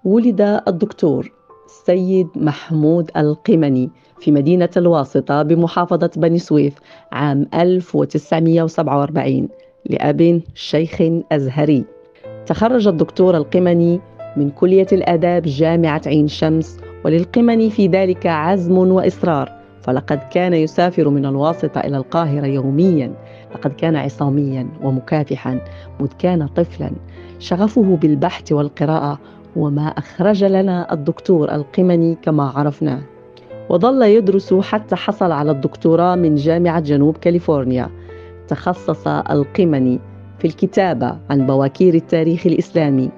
ولد الدكتور السيد محمود القمني في مدينة الواسطة بمحافظة بني سويف عام 1947 لأب شيخ أزهري. تخرج الدكتور القمني من كلية الآداب جامعة عين شمس، وللقمني في ذلك عزم وإصرار، فلقد كان يسافر من الواسطة إلى القاهرة يوميا. لقد كان عصاميا ومكافحا مذ كان طفلا، شغفه بالبحث والقراءة وما أخرج لنا الدكتور القمني كما عرفناه. وظل يدرس حتى حصل على الدكتوراه من جامعة جنوب كاليفورنيا. تخصص القمني في الكتابة عن بواكير التاريخ الإسلامي،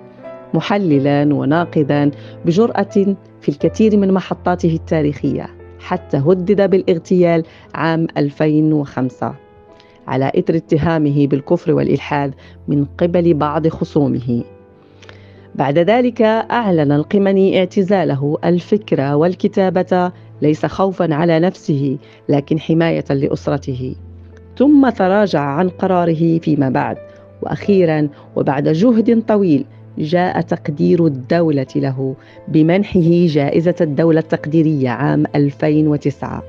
محللاً وناقداً بجرأة في الكثير من محطاته التاريخية، حتى هدد بالاغتيال عام 2005 على إثر اتهامه بالكفر والإلحاد من قبل بعض خصومه. بعد ذلك أعلن القمني اعتزاله الفكرة والكتابة، ليس خوفاً على نفسه لكن حماية لأسرته، ثم تراجع عن قراره فيما بعد. وأخيراً وبعد جهد طويل جاء تقدير الدولة له بمنحه جائزة الدولة التقديرية عام 2009،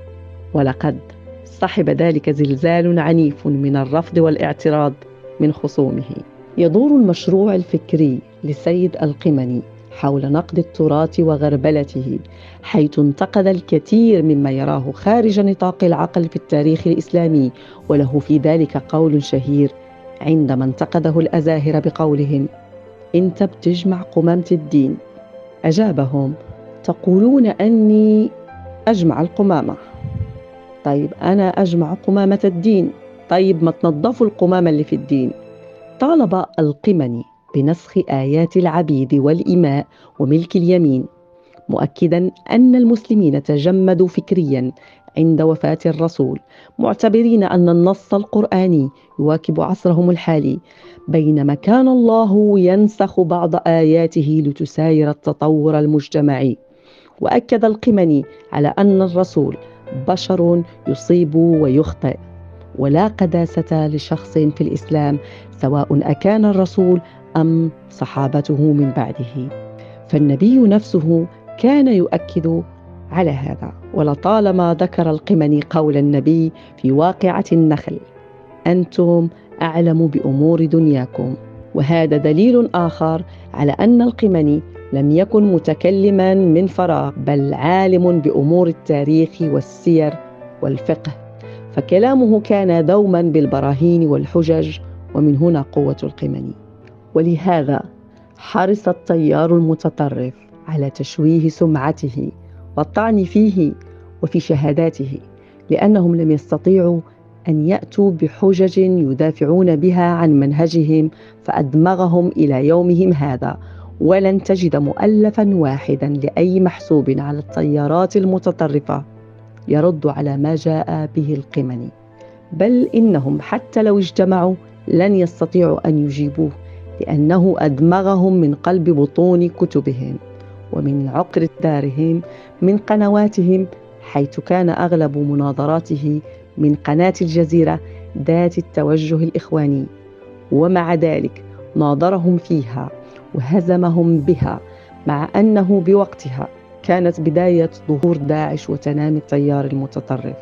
ولقد صحب ذلك زلزال عنيف من الرفض والاعتراض من خصومه. يدور المشروع الفكري لسيد القمني حول نقد التراث وغربلته، حيث انتقد الكثير مما يراه خارج نطاق العقل في التاريخ الإسلامي، وله في ذلك قول شهير عندما انتقده الأزاهرة بقولهم: أنت بتجمع قمامة الدين. أجابهم: تقولون أني أجمع القمامة، طيب أنا أجمع قمامة الدين، طيب ما تنظفوا القمامة اللي في الدين. طالب القمني بنسخ آيات العبيد والإماء وملك اليمين، مؤكدا أن المسلمين تجمدوا فكريا عند وفاة الرسول، معتبرين أن النص القرآني يواكب عصرهم الحالي، بينما كان الله ينسخ بعض آياته لتساير التطور المجتمعي. وأكد القمني على أن الرسول بشر يصيب ويخطئ، ولا قداسة لشخص في الإسلام سواء أكان الرسول أم صحابته من بعده. فالنبي نفسه كان يؤكد على هذا. ولطالما ذكر القمني قول النبي في واقعة النخل: أنتم أعلم بأمور دنياكم. وهذا دليل آخر على أن القمني لم يكن متكلما من فراغ، بل عالم بأمور التاريخ والسير والفقه، فكلامه كان دوما بالبراهين والحجج، ومن هنا قوة القمني. ولهذا حرص التيار المتطرف على تشويه سمعته والطعن فيه وفي شهاداته، لأنهم لم يستطيعوا أن يأتوا بحجج يدافعون بها عن منهجهم، فأدمغهم إلى يومهم هذا. ولن تجد مؤلفا واحدا لأي محسوب على التيارات المتطرفة يرد على ما جاء به القمني، بل إنهم حتى لو اجتمعوا لن يستطيعوا أن يجيبوه، لأنه أدمغهم من قلب بطون كتبهم ومن عقر دارهم من قنواتهم، حيث كان أغلب مناظراته من قناة الجزيرة ذات التوجه الإخواني. ومع ذلك ناظرهم فيها وهزمهم بها، مع أنه بوقتها كانت بداية ظهور داعش وتنامي التيار المتطرف.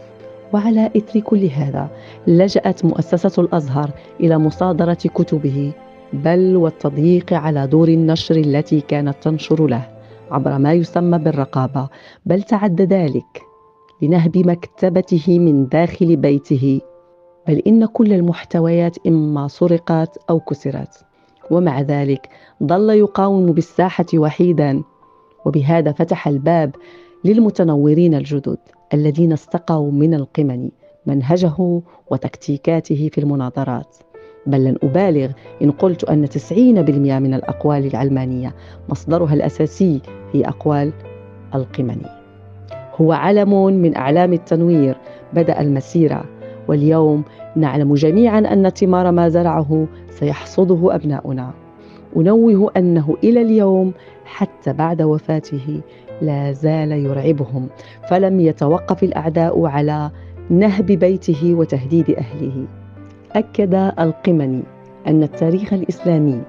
وعلى إثر كل هذا لجأت مؤسسة الأزهر إلى مصادرة كتبه، بل والتضييق على دور النشر التي كانت تنشر له عبر ما يسمى بالرقابة، بل تعد ذلك لنهب مكتبته من داخل بيته، بل إن كل المحتويات إما سرقت أو كسرت. ومع ذلك ظل يقاوم بالساحة وحيدا، وبهذا فتح الباب للمتنورين الجدد الذين استقوا من القمني منهجه وتكتيكاته في المناظرات. بل لن أبالغ إن قلت أن 90% من الأقوال العلمانية مصدرها الأساسي هي أقوال القمني. هو علم من أعلام التنوير بدأ المسيرة، واليوم نعلم جميعا أن ثمار ما زرعه سيحصده أبناؤنا. أنوه أنه إلى اليوم حتى بعد وفاته لا زال يرعبهم، فلم يتوقف الأعداء على نهب بيته وتهديد أهله. أكد القمني أن التاريخ الإسلامي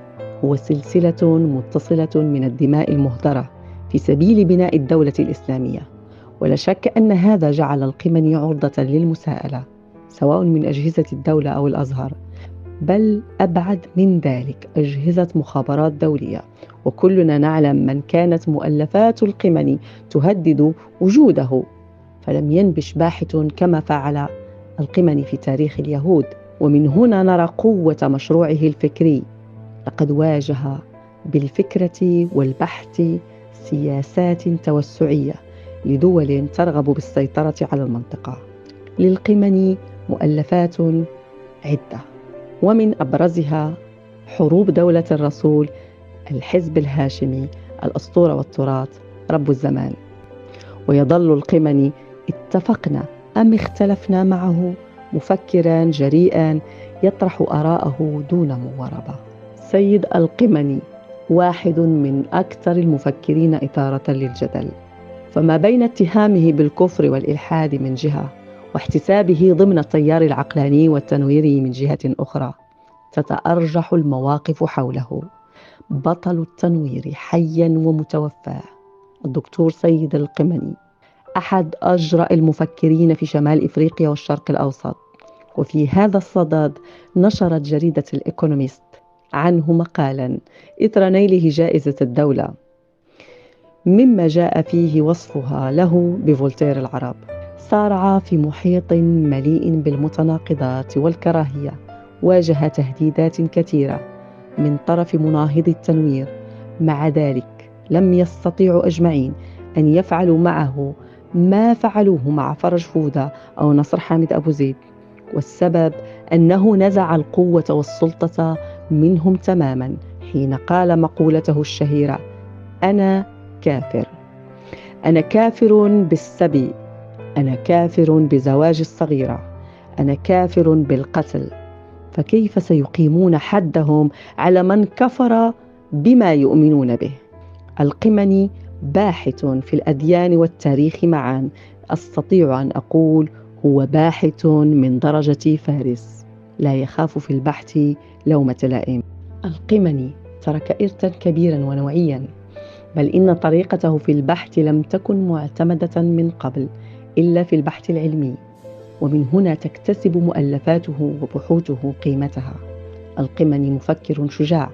هو سلسلة متصلة من الدماء المهدرة في سبيل بناء الدولة الإسلامية. ولا شك أن هذا جعل القمني عرضة للمساءلة، سواء من أجهزة الدولة أو الأزهر، بل أبعد من ذلك أجهزة مخابرات دولية. وكلنا نعلم من كانت مؤلفات القمني تهدد وجوده، فلم ينبش باحث كما فعل القمني في تاريخ اليهود. ومن هنا نرى قوة مشروعه الفكري. لقد واجه بالفكرة والبحث سياسات توسعية لدول ترغب بالسيطرة على المنطقة. للقمني مؤلفات عدة، ومن أبرزها حروب دولة الرسول، الحزب الهاشمي، الأسطورة والتراث، رب الزمان. ويظل القمني، اتفقنا أم اختلفنا معه، مفكرا جريئا يطرح آراءه دون موربة. سيد القمني واحد من أكثر المفكرين إثارة للجدل، فما بين اتهامه بالكفر والإلحاد من جهة، واحتسابه ضمن التيار العقلاني والتنويري من جهة أخرى، تتأرجح المواقف حوله. بطل التنوير حيا ومتوفى الدكتور سيد القمني أحد أجرأ المفكرين في شمال إفريقيا والشرق الأوسط. وفي هذا الصدد نشرت جريدة الإيكونوميست عنه مقالا إثر نيله جائزة الدولة، مما جاء فيه وصفها له بفولتير العرب. سارع في محيط مليء بالمتناقضات والكراهية، واجه تهديدات كثيرة من طرف مناهضي التنوير. مع ذلك لم يستطيعوا أجمعين أن يفعلوا معه ما فعلوه مع فرج فودة أو نصر حامد أبو زيد، والسبب أنه نزع القوة والسلطة منهم تماما حين قال مقولته الشهيرة: أنا كافر، أنا كافر بالسبي، أنا كافر بزواج الصغيرة، أنا كافر بالقتل. فكيف سيقيمون حدهم على من كفر بما يؤمنون به؟ القمني باحث في الأديان والتاريخ معا. أستطيع أن أقول هو باحث من درجة فارس، لا يخاف في البحث لومة لائم. القمني ترك إرثا كبيرا ونوعيا، بل إن طريقته في البحث لم تكن معتمدة من قبل إلا في البحث العلمي، ومن هنا تكتسب مؤلفاته وبحوثه قيمتها. القمني مفكر شجاع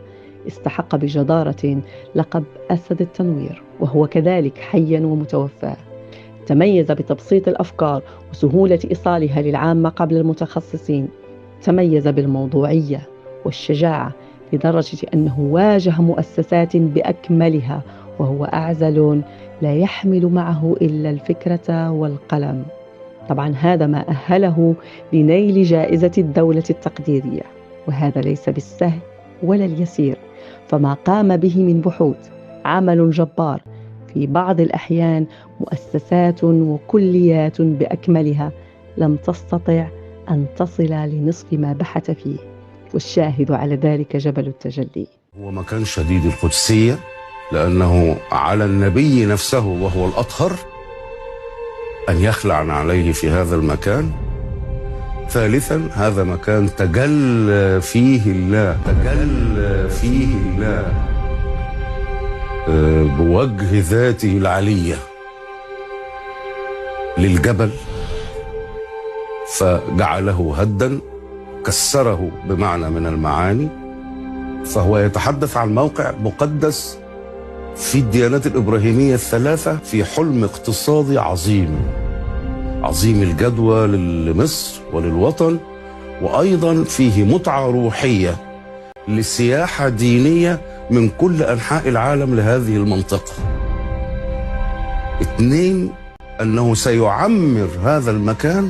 استحق بجدارة لقب أسد التنوير، وهو كذلك حيا ومتوفى. تميز بتبسيط الأفكار وسهولة إيصالها للعامة قبل المتخصصين. تميز بالموضوعية والشجاعة لدرجة أنه واجه مؤسسات بأكملها وهو أعزل لا يحمل معه إلا الفكرة والقلم. طبعا هذا ما أهله لنيل جائزة الدولة التقديرية، وهذا ليس بالسهل ولا اليسير، فما قام به من بحوث عمل جبار. في بعض الأحيان مؤسسات وكليات بأكملها لم تستطع أن تصل لنصف ما بحث فيه، والشاهد على ذلك جبل التجلي. هو مكان شديد القدسية، لأنه على النبي نفسه وهو الأطهر أن يخلع عليه في هذا المكان. ثالثا، هذا مكان تجلى فيه الله، بوجه ذاته العلية للجبل، فجعله هدا، كسره بمعنى من المعاني. فهو يتحدث عن موقع مقدس في الديانات الإبراهيمية الثلاثة، في حلم اقتصادي عظيم الجدوى لمصر وللوطن، وأيضا فيه متعة روحية لسياحة دينية من كل أنحاء العالم لهذه المنطقة. 2، أنه سيعمر هذا المكان،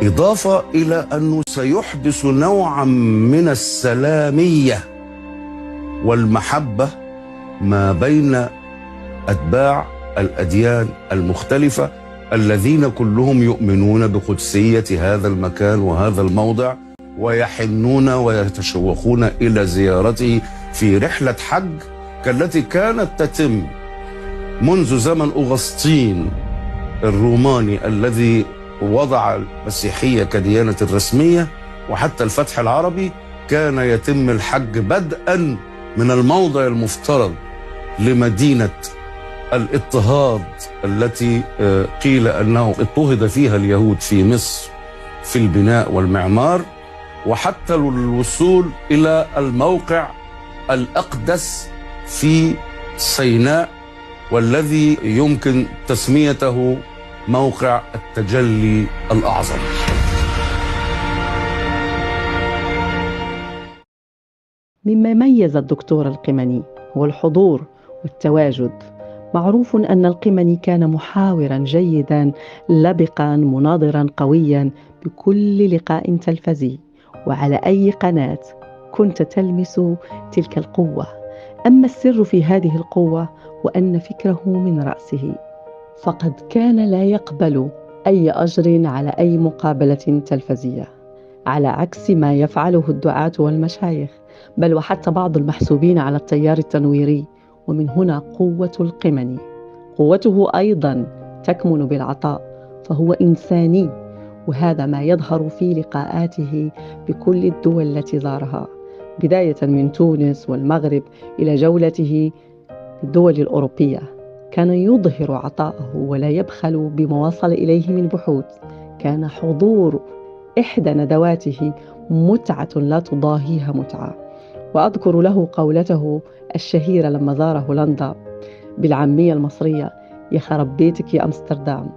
إضافة إلى أنه سيحدث نوعا من السلامية والمحبة ما بين أتباع الأديان المختلفة الذين كلهم يؤمنون بقدسية هذا المكان وهذا الموضع، ويحنون ويتشوقون إلى زيارته في رحلة حج كالتي كانت تتم منذ زمن أغسطين الروماني الذي وضع المسيحية كديانة الرسمية، وحتى الفتح العربي كان يتم الحج بدءا من الموضع المفترض لمدينة الاضطهاد التي قيل أنه اضطهد فيها اليهود في مصر في البناء والمعمار، وحتى الوصول إلى الموقع الأقدس في سيناء، والذي يمكن تسميته موقع التجلي الأعظم. مما ميز الدكتور القمني هو الحضور والتواجد. معروف أن القمني كان محاورا جيدا لبقا مناظرا قويا بكل لقاء تلفزي، وعلى أي قناة كنت تلمس تلك القوة. أما السر في هذه القوة وأن فكره من رأسه، فقد كان لا يقبل أي أجر على أي مقابلة تلفزية، على عكس ما يفعله الدعاة والمشايخ، بل وحتى بعض المحسوبين على التيار التنويري. ومن هنا قوة القمني. قوته أيضا تكمن بالعطاء، فهو إنساني، وهذا ما يظهر في لقاءاته بكل الدول التي زارها، بداية من تونس والمغرب إلى جولته في الدول الأوروبية. كان يظهر عطاءه ولا يبخل بما وصل إليه من بحوث. كان حضور إحدى ندواته متعة لا تضاهيها متعة. وأذكر له قولته الشهيرة لما زار هولندا بالعامية المصرية: يخرب بيتك يا أمستردام،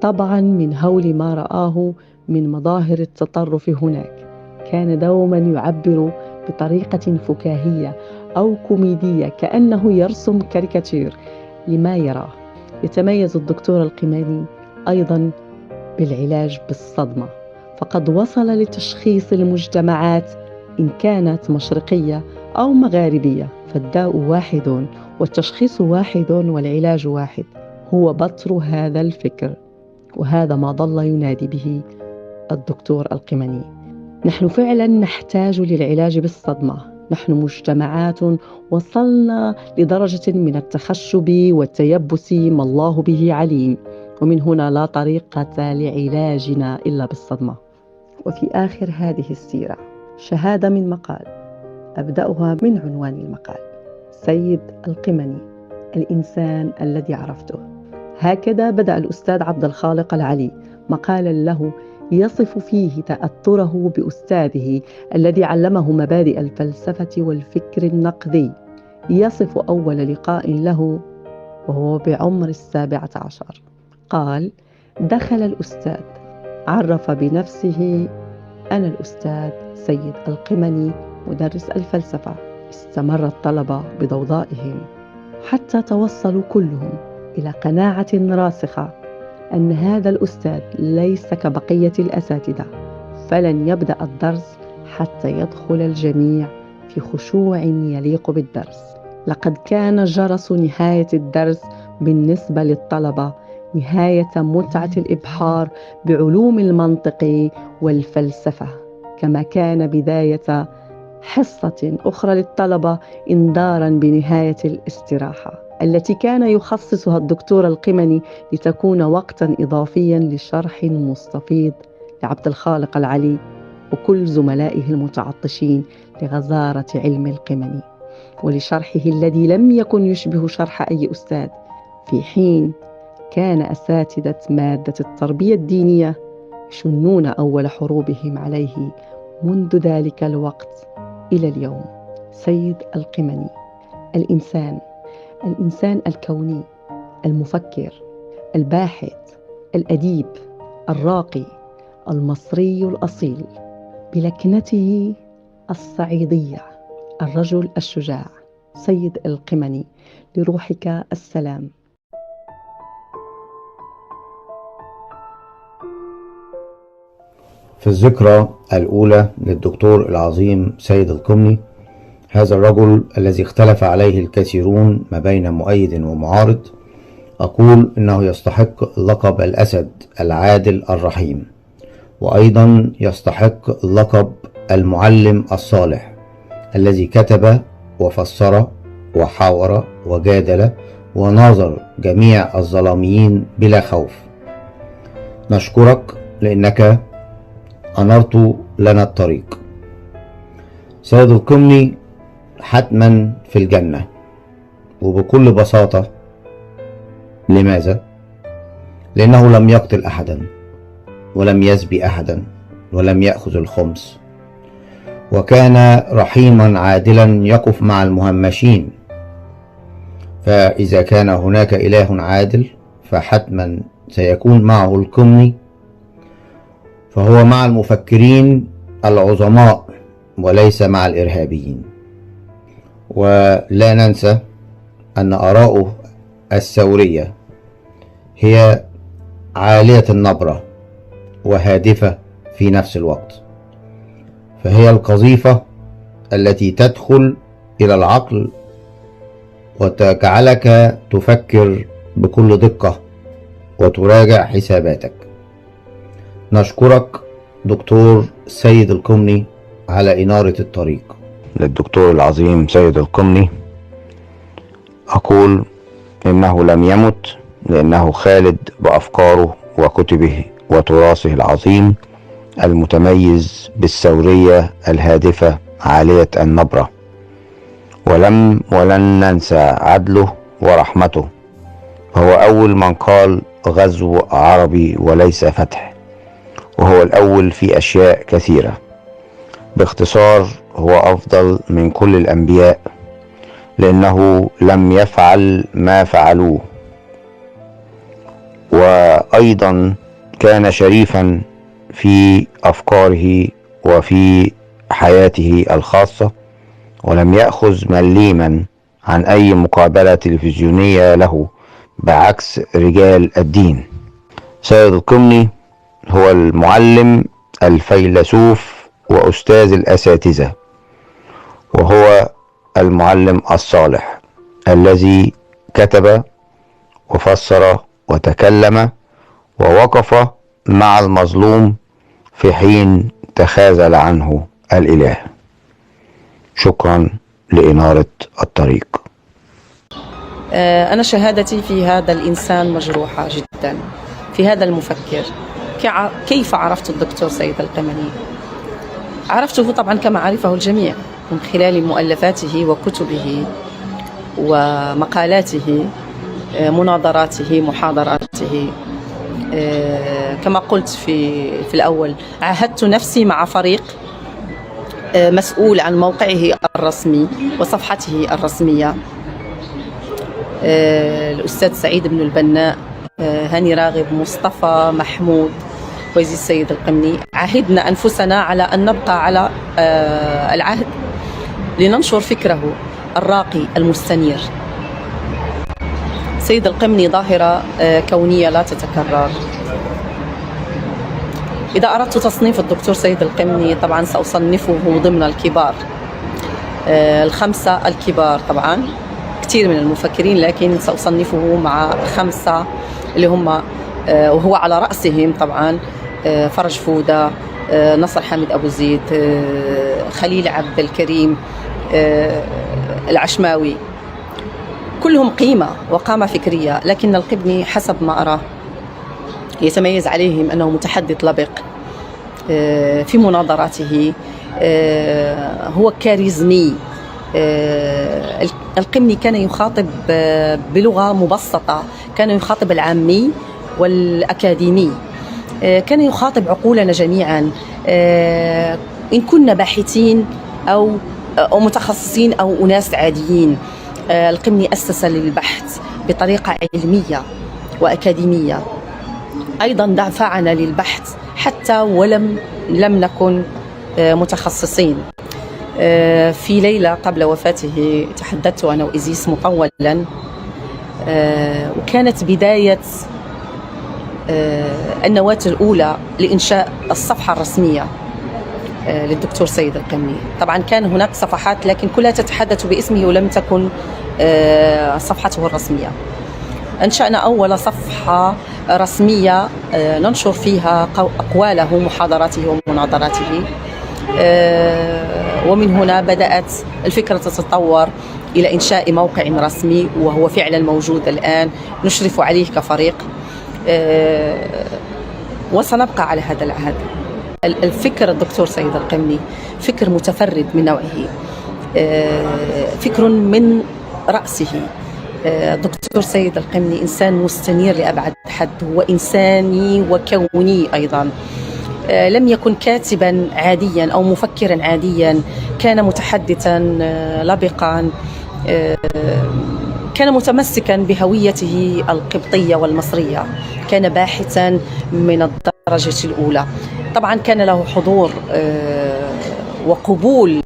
طبعا من هول ما رآه من مظاهر التطرف هناك. كان دوما يعبر بطريقة فكاهية أو كوميدية كأنه يرسم كاريكاتير لما يراه. يتميز الدكتور القمني أيضا بالعلاج بالصدمة، فقد وصل لتشخيص المجتمعات إن كانت مشرقية أو مغاربية، فالداء واحد والتشخيص واحد والعلاج واحد. هو بطر هذا الفكر، وهذا ما ظل ينادي به الدكتور القمني. نحن فعلا نحتاج للعلاج بالصدمة. نحن مجتمعات وصلنا لدرجة من التخشب والتيبس ما الله به عليم، ومن هنا لا طريقة لعلاجنا إلا بالصدمة. وفي آخر هذه السيرة شهادة من مقال، أبدأها من عنوان المقال: سيد القمني، الإنسان الذي عرفته. هكذا بدأ الأستاذ عبد الخالق العلي مقالا له يصف فيه تأثره بأستاذه الذي علمه مبادئ الفلسفة والفكر النقدي. يصف أول لقاء له وهو بعمر 17. قال: دخل الأستاذ، عرف بنفسه: أنا الأستاذ سيد القمني مدرس الفلسفة. استمر الطلبة بضوضائهم حتى توصلوا كلهم إلى قناعة راسخة أن هذا الأستاذ ليس كبقية الأساتذة، فلن يبدأ الدرس حتى يدخل الجميع في خشوع يليق بالدرس. لقد كان جرس نهاية الدرس بالنسبة للطلبة نهاية متعة الإبحار بعلوم المنطق والفلسفة، كما كان بداية حصة أخرى للطلبة إنذارا بنهاية الاستراحة التي كان يخصصها الدكتور القمني لتكون وقتا إضافيا لشرح مستفيض لعبد الخالق العلي وكل زملائه المتعطشين لغزارة علم القمني ولشرحه الذي لم يكن يشبه شرح أي أستاذ، في حين كان أساتذة مادة التربية الدينية يشنون أول حروبهم عليه منذ ذلك الوقت إلى اليوم. سيد القمني، الإنسان الكوني، المفكر، الباحث، الأديب، الراقي، المصري الأصيل، بلكنته الصعيدية، الرجل الشجاع. سيد القمني، لروحك السلام. في الذكرى الأولى للدكتور العظيم سيد القمني، هذا الرجل الذي اختلف عليه الكثيرون ما بين مؤيد ومعارض، أقول إنه يستحق لقب الأسد العادل الرحيم، وأيضا يستحق لقب المعلم الصالح الذي كتب وفسر وحاور وجادل وناظر جميع الظلاميين بلا خوف. نشكرك لأنك أنرت لنا الطريق. سيد القمني حتما في الجنة، وبكل بساطة. لماذا؟ لأنه لم يقتل أحدا، ولم يسبي أحدا، ولم يأخذ الخمس، وكان رحيما عادلا يقف مع المهمشين. فإذا كان هناك إله عادل فحتما سيكون معه القمني، فهو مع المفكرين العظماء وليس مع الإرهابيين. ولا ننسى أن آراؤه الثورية هي عالية النبرة وهادفة في نفس الوقت، فهي القذيفة التي تدخل إلى العقل وتجعلك تفكر بكل دقة وتراجع حساباتك. نشكرك دكتور سيد القمني على إنارة الطريق. للدكتور العظيم سيد القمني أقول إنه لم يمت، لأنه خالد بأفكاره وكتبه وتراثه العظيم المتميز بالثورية الهادفة عالية النبرة. ولن ننسى عدله ورحمته، فهو أول من قال غزو عربي وليس فتح، وهو الأول في أشياء كثيرة. باختصار هو أفضل من كل الأنبياء، لأنه لم يفعل ما فعلوه، وأيضا كان شريفا في أفكاره وفي حياته الخاصة، ولم يأخذ مليما عن أي مقابلة تلفزيونية له، بعكس رجال الدين. سيد القمني هو المعلم الفيلسوف وأستاذ الأساتذة، وهو المعلم الصالح الذي كتب وفسر وتكلم ووقف مع المظلوم في حين تخاذل عنه الإله. شكرا لإنارة الطريق. أنا شهادتي في هذا الإنسان مجروحة جدا، في هذا المفكر. كيف عرفت الدكتور سيد القمني؟ عرفته طبعا كما عرفه الجميع من خلال مؤلفاته وكتبه ومقالاته، مناظراته، محاضراته. كما قلت في الأول، عاهدت نفسي مع فريق مسؤول عن موقعه الرسمي وصفحته الرسمية، الأستاذ سعيد بن البناء، هاني راغب، مصطفى محمود، ويزيد السيد القمني. عاهدنا أنفسنا على أن نبقى على العهد لننشر فكره الراقي المستنير. سيد القمني ظاهرة كونية لا تتكرر. إذا أردت تصنيف الدكتور سيد القمني طبعا سأصنفه ضمن الكبار، الخمسة الكبار. طبعا كثير من المفكرين، لكن سأصنفه مع خمسة اللي هم وهو على رأسهم طبعا فرج فودة، نصر حامد أبو زيد، خليل عبد الكريم، العشماوي. كلهم قيمة وقامة فكرية، لكن القمني حسب ما أراه يتميز عليهم أنه متحدث لبق في مناظراته، هو كاريزمي. القمني كان يخاطب بلغة مبسطة، كان يخاطب العامي والأكاديمي، كان يخاطب عقولنا جميعا، إن كنا باحثين أو متخصصين أو أناس عاديين. القمني أسس للبحث بطريقة علمية وأكاديمية، أيضا دفعنا للبحث حتى ولم نكن متخصصين. في ليلة قبل وفاته تحدثت أنا وإزيس مطولا، وكانت بداية النواة الأولى لإنشاء الصفحة الرسمية للدكتور سيد القمني. طبعا كان هناك صفحات لكن كلها تتحدث باسمه ولم تكن صفحته الرسمية. أنشأنا أول صفحة رسمية ننشر فيها أقواله، محاضراته ومناظراته، ومن هنا بدأت الفكرة تتطور إلى إنشاء موقع رسمي، وهو فعلا موجود الآن نشرف عليه كفريق، وسنبقى على هذا العهد. الفكر الدكتور سيد القمني فكر متفرد من نوعه، فكر من رأسه. الدكتور سيد القمني إنسان مستنير لأبعد حد، هو إنساني وكوني أيضا. لم يكن كاتبا عاديا أو مفكرا عاديا، كان متحدثا لبقا، كان متمسكا بهويته القبطية والمصرية، كان باحثا من الدرجة الأولى. طبعا كان له حضور وقبول،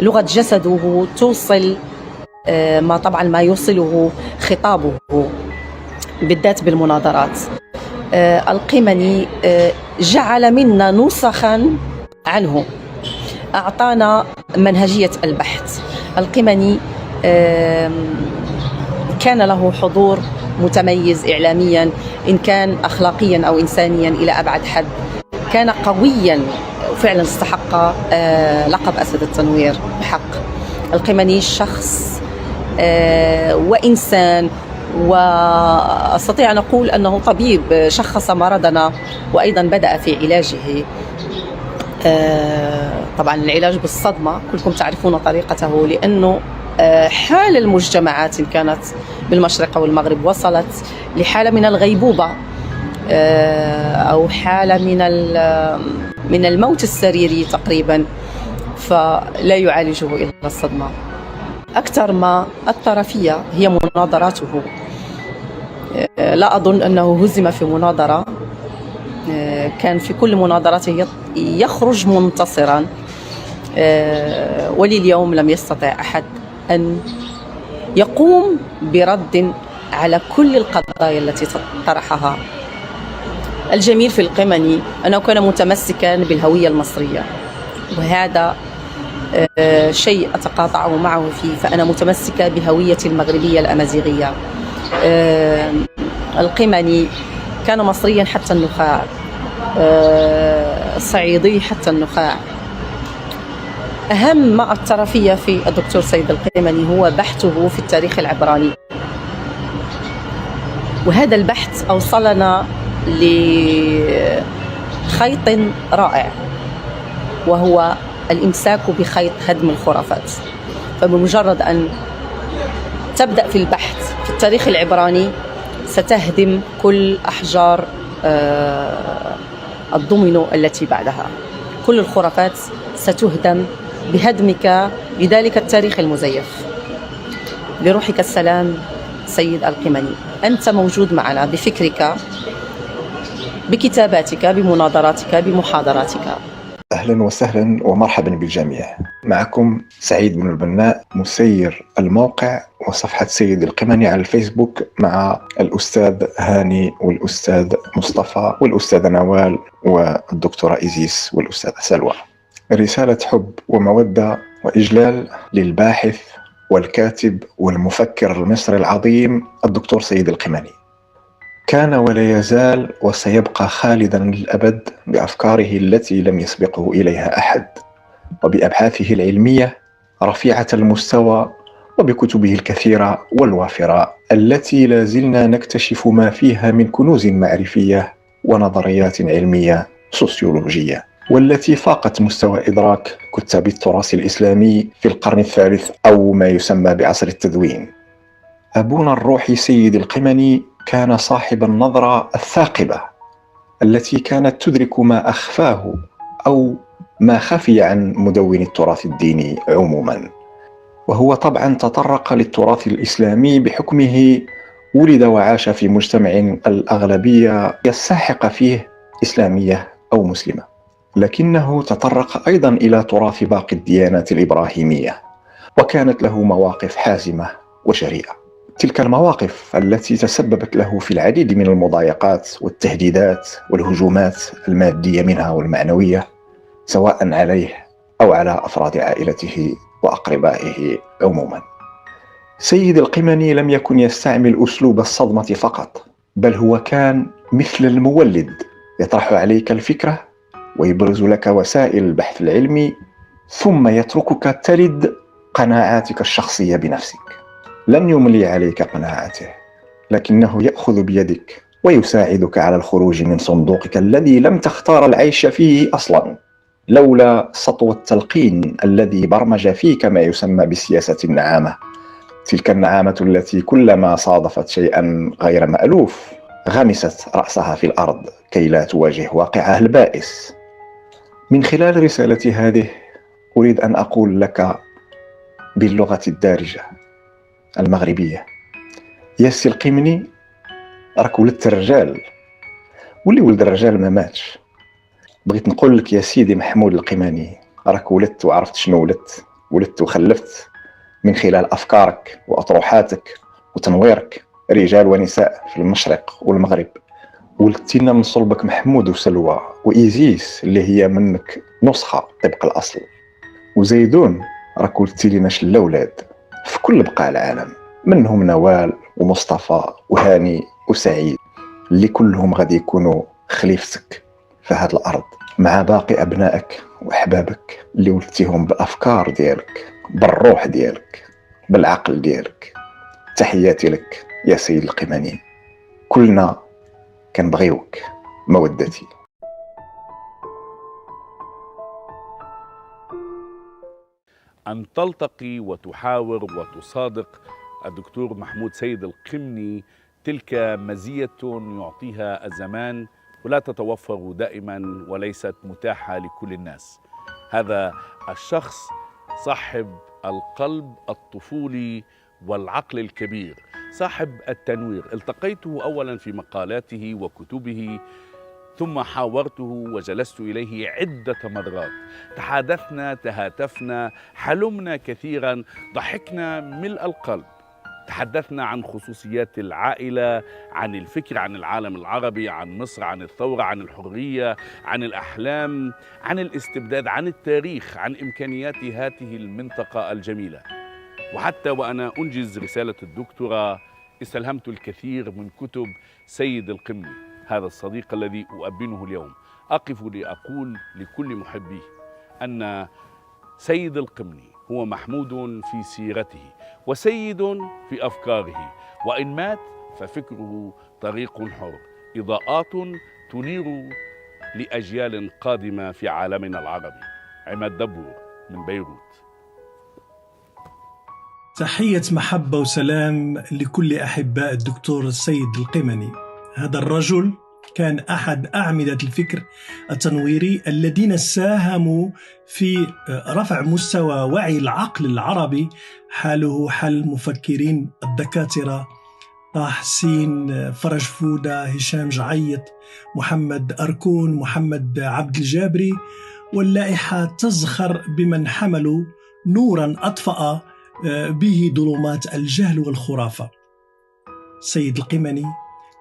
لغة جسده توصل ما يوصله خطابه بالذات بالمناظرات. القمني جعل منا نسخا عنه، أعطانا منهجية البحث. القمني كان له حضور متميز إعلاميا، إن كان أخلاقيا أو إنسانيا إلى أبعد حد. كان قويا وفعلا استحق لقب أسد التنوير بحق. القمني شخص وإنسان، وأستطيع أن أقول أنه طبيب شخص مرضنا وأيضا بدأ في علاجه. طبعا العلاج بالصدمة كلكم تعرفون طريقته، لأنه حال المجتمعات إن كانت بالمشرق أو المغرب وصلت لحالة من الغيبوبة أو حالة من الموت السريري تقريبا، فلا يعالجه إلا الصدمة. أكثر ما أثر فيها هي مناظراته. لا أظن أنه هزم في مناظرة، كان في كل مناظراته يخرج منتصرا، ولليوم لم يستطع أحد أن يقوم برد على كل القضايا التي طرحها. الجميل في القمني أنه كان متمسكا بالهوية المصرية، وهذا شيء أتقاطع معه فيه، فأنا متمسكة بهويتي المغربية الأمازيغية. القمني كان مصريا حتى النخاع، صعيدي حتى النخاع. أهم ما أثر فيا في الدكتور سيد القمني هو بحثه في التاريخ العبراني، وهذا البحث أوصلنا لخيط رائع، وهو الإمساك بخيط هدم الخرافات. فبمجرد أن تبدأ في البحث في التاريخ العبراني ستهدم كل أحجار الضمنو التي بعدها. كل الخرافات ستهدم بهدمك لذلك التاريخ المزيف. لروحك السلام سيد القمني، أنت موجود معنا بفكرك، بكتاباتك، بمناظراتك، بمحاضراتك. أهلا وسهلا ومرحبا بالجميع. معكم سعيد بن البناء، مسير الموقع وصفحة سيد القمني على الفيسبوك، مع الأستاذ هاني والأستاذ مصطفى والأستاذة نوال والدكتورة إيزيس والأستاذة سلوى. رسالة حب ومودة وإجلال للباحث والكاتب والمفكر المصري العظيم الدكتور سيد القمني. كان ولا يزال وسيبقى خالدا للأبد بأفكاره التي لم يسبقه إليها أحد، وبأبحاثه العلمية رفيعة المستوى، وبكتبه الكثيرة والوافرة التي لازلنا نكتشف ما فيها من كنوز معرفية ونظريات علمية سوسيولوجية، والتي فاقت مستوى إدراك كتاب التراث الإسلامي في القرن الثالث أو ما يسمى بعصر التدوين. أبونا الروحي سيد القمني كان صاحب النظرة الثاقبة التي كانت تدرك ما أخفاه أو ما خفي عن مدون التراث الديني عموما. وهو طبعا تطرق للتراث الإسلامي بحكمه ولد وعاش في مجتمع الأغلبية الساحقة فيه إسلامية أو مسلمة، لكنه تطرق أيضا إلى تراث باقي الديانات الإبراهيمية، وكانت له مواقف حازمة وجريئة. تلك المواقف التي تسببت له في العديد من المضايقات والتهديدات والهجومات المادية منها والمعنوية، سواء عليه أو على أفراد عائلته وأقربائه عموما. سيد القمني لم يكن يستعمل أسلوب الصدمة فقط، بل هو كان مثل المولد، يطرح عليك الفكرة ويبرز لك وسائل البحث العلمي، ثم يتركك تلد قناعاتك الشخصية بنفسك. لن يملي عليك قناعاته، لكنه يأخذ بيدك ويساعدك على الخروج من صندوقك الذي لم تختار العيش فيه أصلا، لولا سطو التلقين الذي برمج فيك ما يسمى بسياسة النعامة. تلك النعامة التي كلما صادفت شيئا غير مألوف غمست رأسها في الأرض كي لا تواجه واقعها البائس. من خلال رسالتي هذه أريد أن أقول لك باللغة الدارجة المغربية: يا سي القمني، راك ولدت الرجال، واللي ولد الرجال ما ماتش. بغيت نقول لك يا سيدي محمود القمني، راك ولدت وعرفت شنو ولدت وخلفت من خلال أفكارك وأطروحاتك وتنويرك رجال ونساء في المشرق والمغرب. ولدتينا من صلبك محمود وسلوى وإيزيس اللي هي منك نسخة طبق الأصل، وزيدون راك ولدتي لنا شلة أولاد في كل بقاع العالم، منهم نوال ومصطفى وهاني وسعيد، اللي كلهم غادي يكونوا خليفتك في هذه الأرض مع باقي أبنائك وأحبابك اللي ولدتيهم بالأفكار ديالك، بالروح ديالك، بالعقل ديالك. تحياتي لك يا سيد القمني، كلنا كنبغيوك. مودتي. أن تلتقي وتحاور وتصادق الدكتور محمود سيد القمني تلك مزية يعطيها الزمان ولا تتوفر دائما وليست متاحة لكل الناس. هذا الشخص صاحب القلب الطفولي والعقل الكبير، صاحب التنوير. التقيته أولا في مقالاته وكتبه، ثم حاورته وجلست إليه عدة مرات، تحادثنا، تهاتفنا، حلمنا كثيرا، ضحكنا ملء القلب، تحدثنا عن خصوصيات العائلة، عن الفكر، عن العالم العربي، عن مصر، عن الثورة، عن الحرية، عن الأحلام، عن الاستبداد، عن التاريخ، عن إمكانيات هذه المنطقة الجميلة. وحتى وأنا أنجز رسالة الدكتوراه استلهمت الكثير من كتب سيد القمني، هذا الصديق الذي أؤبنه اليوم. أقف لأقول لكل محبيه أن سيد القمني هو محمود في سيرته وسيد في أفكاره، وإن مات ففكره طريق حر، إضاءات تنير لأجيال قادمة في عالمنا العربي. عماد دبور من بيروت. تحية محبة وسلام لكل أحباء الدكتور السيد القمني. هذا الرجل كان أحد أعمدة الفكر التنويري الذين ساهموا في رفع مستوى وعي العقل العربي، حاله حال مفكرين الدكاترة طه حسين، فرج فودة، هشام جعيط، محمد أركون، محمد عبد الجابري، واللائحة تزخر بمن حملوا نورا أطفأ به ظلمات الجهل والخرافة. سيد القمني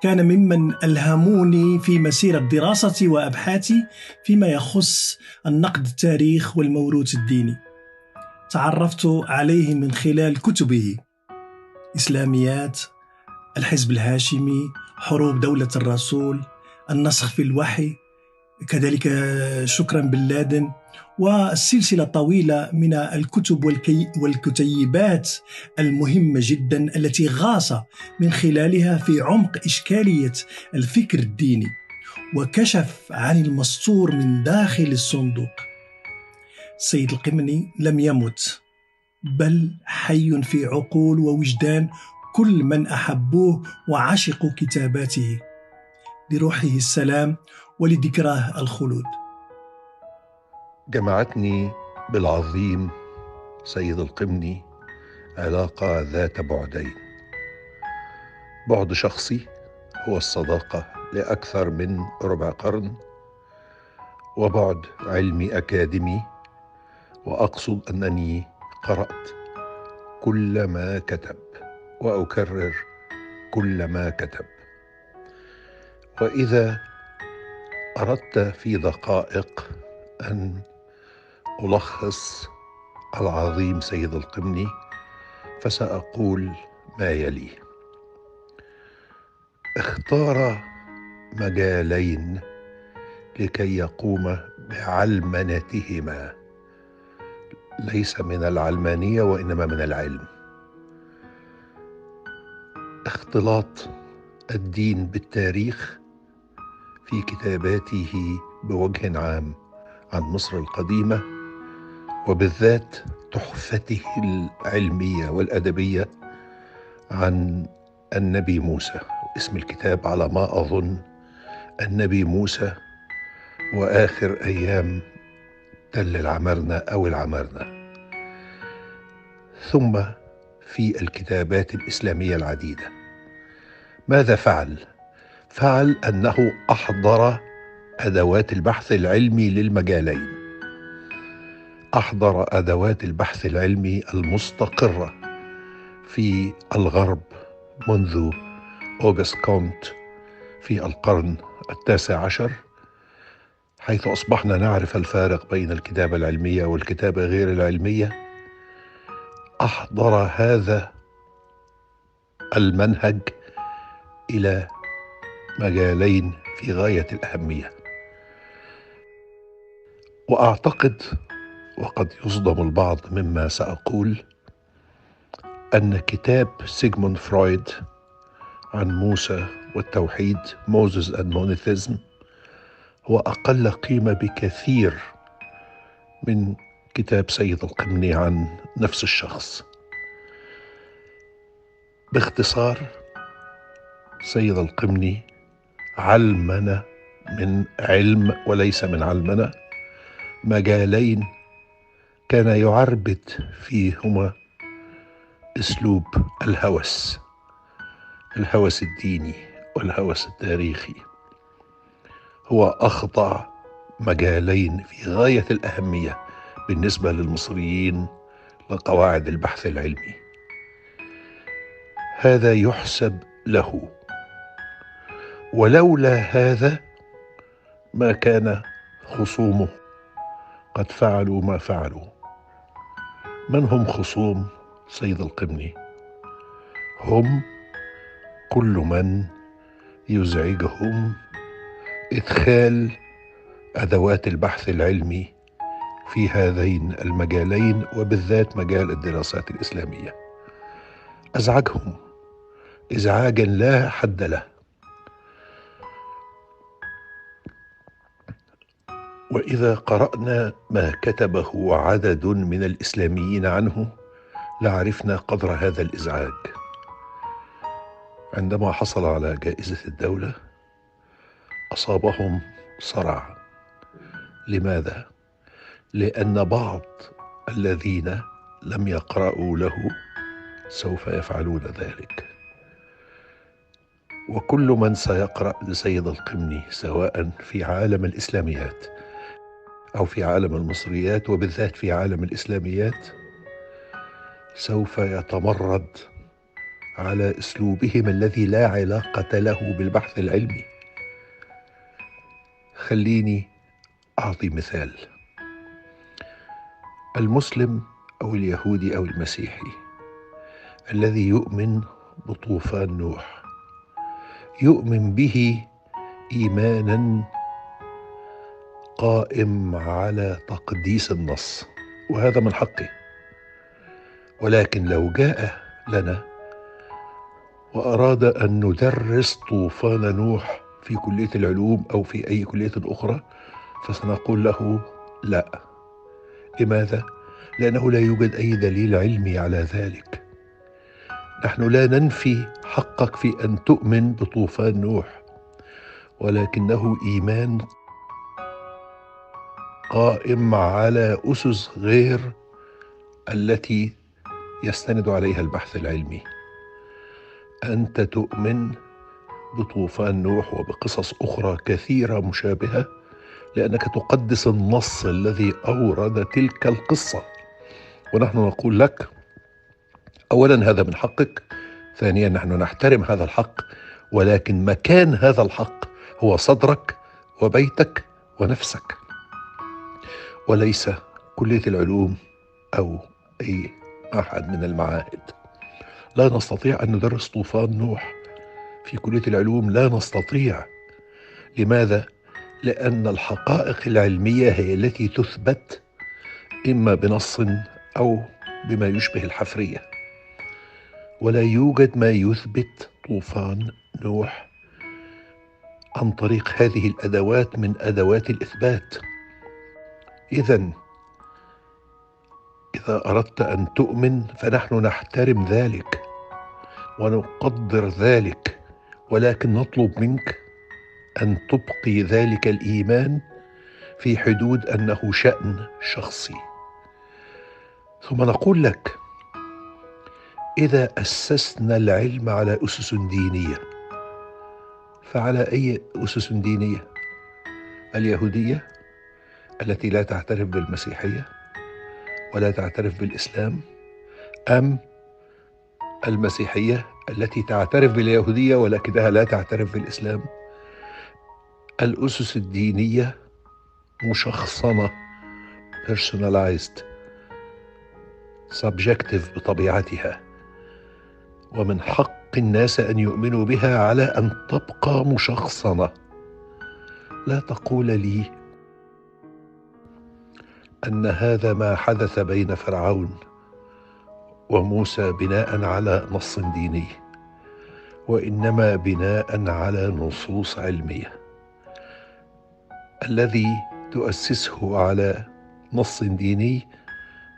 كان ممن ألهموني في مسيرة دراستي وأبحاثي فيما يخص النقد التاريخ والموروث الديني. تعرفت عليه من خلال كتبه: إسلاميات، الحزب الهاشمي، حروب دولة الرسول، النسخ في الوحي، كذلك شكرا بن لادن، والسلسلة طويلة من الكتب والكتيبات المهمة جدا التي غاص من خلالها في عمق إشكالية الفكر الديني وكشف عن المستور من داخل الصندوق. سيد القمني لم يمت، بل حي في عقول ووجدان كل من أحبوه وعشقوا كتاباته. لروحه السلام ولذكراه الخلود. جمعتني بالعظيم سيد القمني علاقة ذات بعدين: بعد شخصي هو الصداقة لأكثر من ربع قرن، وبعد علمي أكاديمي، وأقصد أنني قرأت كل ما كتب وأكرر كل ما كتب. وإذا أردت في دقائق أن ألخص العظيم سيد القمني فسأقول ما يلي: اختار مجالين لكي يقوم بعلمنتهما، ليس من العلمانية وإنما من العلم. اختلاط الدين بالتاريخ في كتاباته بوجه عام عن مصر القديمة، وبالذات تحفته العلمية والأدبية عن النبي موسى. اسم الكتاب على ما أظن النبي موسى وآخر أيام تل العمرنة أو العمرنة. ثم في الكتابات الإسلامية العديدة ماذا فعل؟ فعل أنه أحضر أدوات البحث العلمي للمجالين. أحضر أدوات البحث العلمي المستقرة في الغرب منذ أوغست كونت في القرن ال19، حيث أصبحنا نعرف الفارق بين الكتابة العلمية والكتابة غير العلمية. أحضر هذا المنهج إلى مجالين في غاية الأهمية، وأعتقد وقد يصدم البعض مما سأقول أن كتاب سيغموند فرويد عن موسى والتوحيد Moses and Monotheism هو أقل قيمة بكثير من كتاب سيد القمني عن نفس الشخص. باختصار، سيد القمني علمنا من علم وليس من علمنا مجالين كان يعربد فيهما اسلوب الهوس الديني والهوس التاريخي. هو اخضع مجالين في غاية الأهمية بالنسبة للمصريين لقواعد البحث العلمي. هذا يحسب له، ولولا هذا ما كان خصومه قد فعلوا ما فعلوا. من هم خصوم سيد القمني؟ هم كل من يزعجهم إدخال أدوات البحث العلمي في هذين المجالين، وبالذات مجال الدراسات الإسلامية. أزعجهم إزعاجا لا حد له. وإذا قرأنا ما كتبه عدد من الإسلاميين عنه لعرفنا قدر هذا الإزعاج. عندما حصل على جائزة الدولة أصابهم صرع. لماذا؟ لأن بعض الذين لم يقرأوا له سوف يفعلون ذلك، وكل من سيقرأ لسيد القمني سواء في عالم الإسلاميات أو في عالم المصريات، وبالذات في عالم الإسلاميات، سوف يتمرد على أسلوبهم الذي لا علاقة له بالبحث العلمي. خليني أعطي مثال. المسلم أو اليهودي أو المسيحي الذي يؤمن بطوفان نوح يؤمن به إيمانا قائم على تقديس النص، وهذا من حقه. ولكن لو جاء لنا وأراد أن ندرس طوفان نوح في كلية العلوم أو في أي كلية أخرى فسنقول له لا. لماذا؟ لأنه لا يوجد أي دليل علمي على ذلك. نحن لا ننفي حقك في أن تؤمن بطوفان نوح، ولكنه إيمان قائم على أسس غير التي يستند عليها البحث العلمي. أنت تؤمن بطوفان نوح وبقصص أخرى كثيرة مشابهة لأنك تقدس النص الذي أورد تلك القصة، ونحن نقول لك أولا هذا من حقك، ثانيا نحن نحترم هذا الحق، ولكن مكان هذا الحق هو صدرك وبيتك ونفسك، وليس كلية العلوم أو أي أحد من المعاهد. لا نستطيع أن ندرس طوفان نوح في كلية العلوم، لا نستطيع. لماذا؟ لأن الحقائق العلمية هي التي تثبت إما بنص أو بما يشبه الحفرية، ولا يوجد ما يثبت طوفان نوح عن طريق هذه الأدوات من أدوات الإثبات. إذا أردت أن تؤمن فنحن نحترم ذلك ونقدر ذلك، ولكن نطلب منك أن تبقي ذلك الإيمان في حدود أنه شأن شخصي. ثم نقول لك: إذا أسسنا العلم على أسس دينية، فعلى أي أسس دينية؟ اليهودية التي لا تعترف بالمسيحية ولا تعترف بالإسلام، أم المسيحية التي تعترف باليهودية ولكنها لا تعترف بالإسلام؟ الأسس الدينية مشخصنة، personalized، subjective بطبيعتها، ومن حق الناس أن يؤمنوا بها على أن تبقى مشخصنة. لا تقول لي أن هذا ما حدث بين فرعون وموسى بناء على نص ديني، وإنما بناء على نصوص علمية. الذي تؤسسه على نص ديني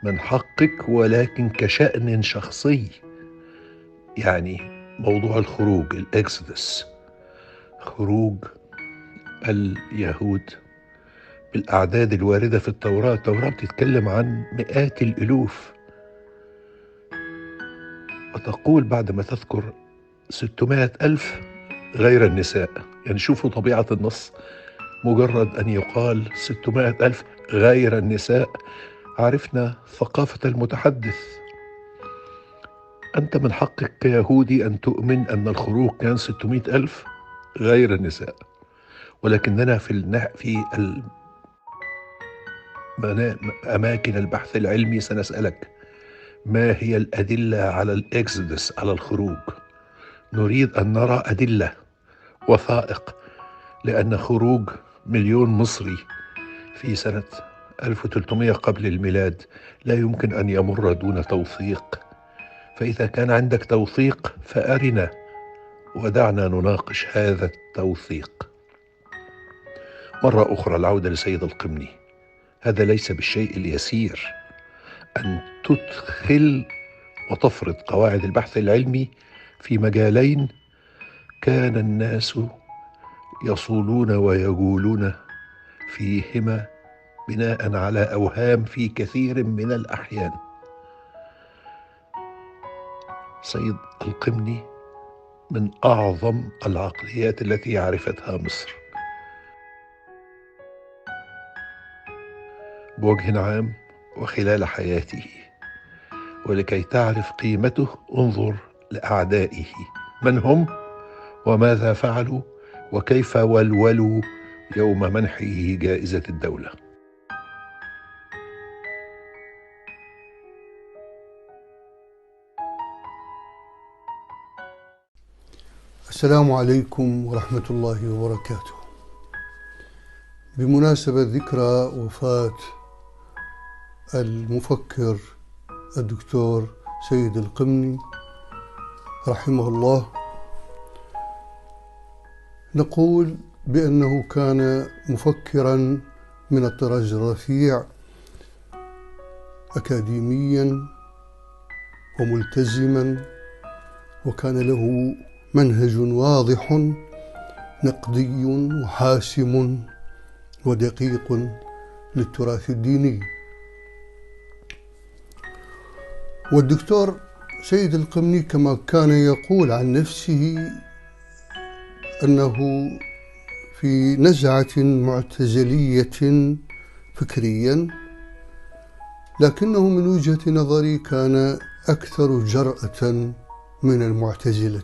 من حقك، ولكن كشأن شخصي. يعني موضوع الخروج، الإكسودس، خروج اليهود بالأعداد الواردة في التوراة. التوراة بتتكلم عن مئات الألوف، وتقول بعد ما تذكر 600,000 غير النساء. يعني شوفوا طبيعة النص، مجرد أن يقال 600,000 غير النساء عرفنا ثقافة المتحدث. أنت من حقك كيهودي أن تؤمن أن الخروج كان 600,000 غير النساء، ولكننا في أماكن البحث العلمي سنسألك: ما هي الأدلة على الإكسودس، على الخروج؟ نريد أن نرى أدلة، وثائق، لأن خروج 1,000,000 مصري في سنة 1300 قبل الميلاد لا يمكن أن يمر دون توثيق. فإذا كان عندك توثيق فأرنا ودعنا نناقش هذا التوثيق. مرة أخرى العودة لسيد القمني. هذا ليس بالشيء اليسير أن تدخل وتفرض قواعد البحث العلمي في مجالين كان الناس يصولون ويجولون فيهما بناء على أوهام في كثير من الأحيان. سيد القمني من أعظم العقليات التي عرفتها مصر. بوجه عام وخلال حياته، ولكي تعرف قيمته انظر لأعدائه من هم وماذا فعلوا وكيف ولولوا يوم منحه جائزة الدولة. السلام عليكم ورحمة الله وبركاته. بمناسبة ذكرى وفاة المفكر الدكتور سيد القمني رحمه الله، نقول بأنه كان مفكرا من الطراز الرفيع، أكاديميا وملتزما، وكان له منهج واضح نقدي وحاسم ودقيق للتراث الديني. والدكتور سيد القمني كما كان يقول عن نفسه أنه في نزعة معتزلية فكريا، لكنه من وجهة نظري كان أكثر جرأة من المعتزلة،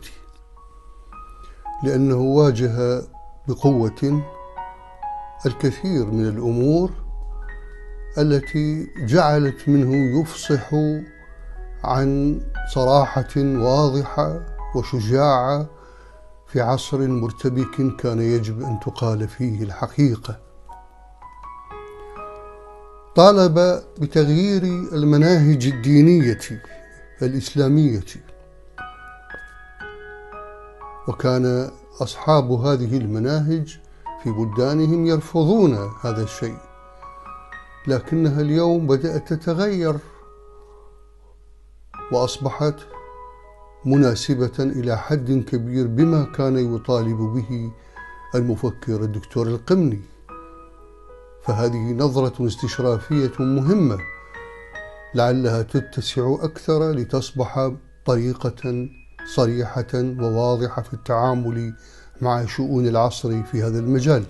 لأنه واجه بقوة الكثير من الأمور التي جعلت منه يفصح عن صراحة واضحة وشجاعة في عصر مرتبك كان يجب أن تقال فيه الحقيقة. طالب بتغيير المناهج الدينية الإسلامية، وكان أصحاب هذه المناهج في بلدانهم يرفضون هذا الشيء، لكنها اليوم بدأت تتغير وأصبحت مناسبة إلى حد كبير بما كان يطالب به المفكر الدكتور القمني. فهذه نظرة استشرافية مهمة لعلها تتسع أكثر لتصبح طريقة صريحة وواضحة في التعامل مع شؤون العصر في هذا المجال.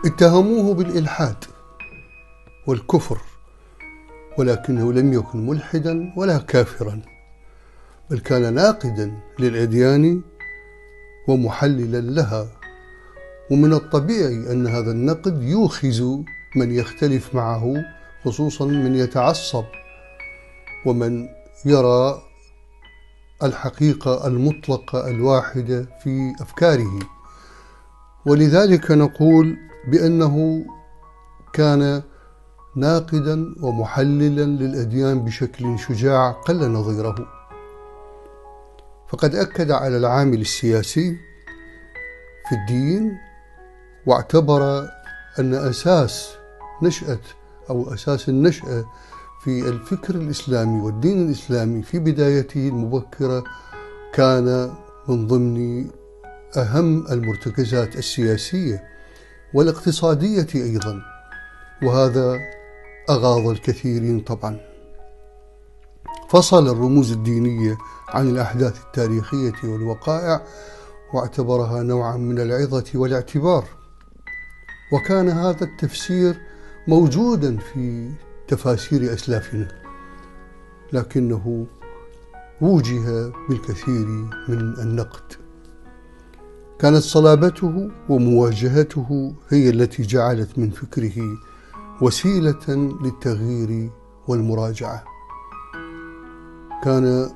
اتهموه بالإلحاد والكفر، ولكنه لم يكن ملحدا ولا كافرا، بل كان ناقدا للأديان ومحللا لها. ومن الطبيعي أن هذا النقد يوخز من يختلف معه، خصوصا من يتعصب ومن يرى الحقيقة المطلقة الواحدة في أفكاره. ولذلك نقول بأنه كان ناقدا ومحللا للأديان بشكل شجاع قل نظيره. فقد أكد على العامل السياسي في الدين، واعتبر أن أساس النشأة في الفكر الإسلامي والدين الإسلامي في بدايته المبكرة كان من ضمن أهم المرتكزات السياسية والاقتصادية أيضا، وهذا أغاظ الكثيرين طبعا. فصل الرموز الدينية عن الأحداث التاريخية والوقائع، واعتبرها نوعا من العظة والاعتبار. وكان هذا التفسير موجودا في تفاسير أسلافنا، لكنه وجه بالكثير من النقد. كانت صلابته ومواجهته هي التي جعلت من فكره وسيلة للتغيير والمراجعة. كان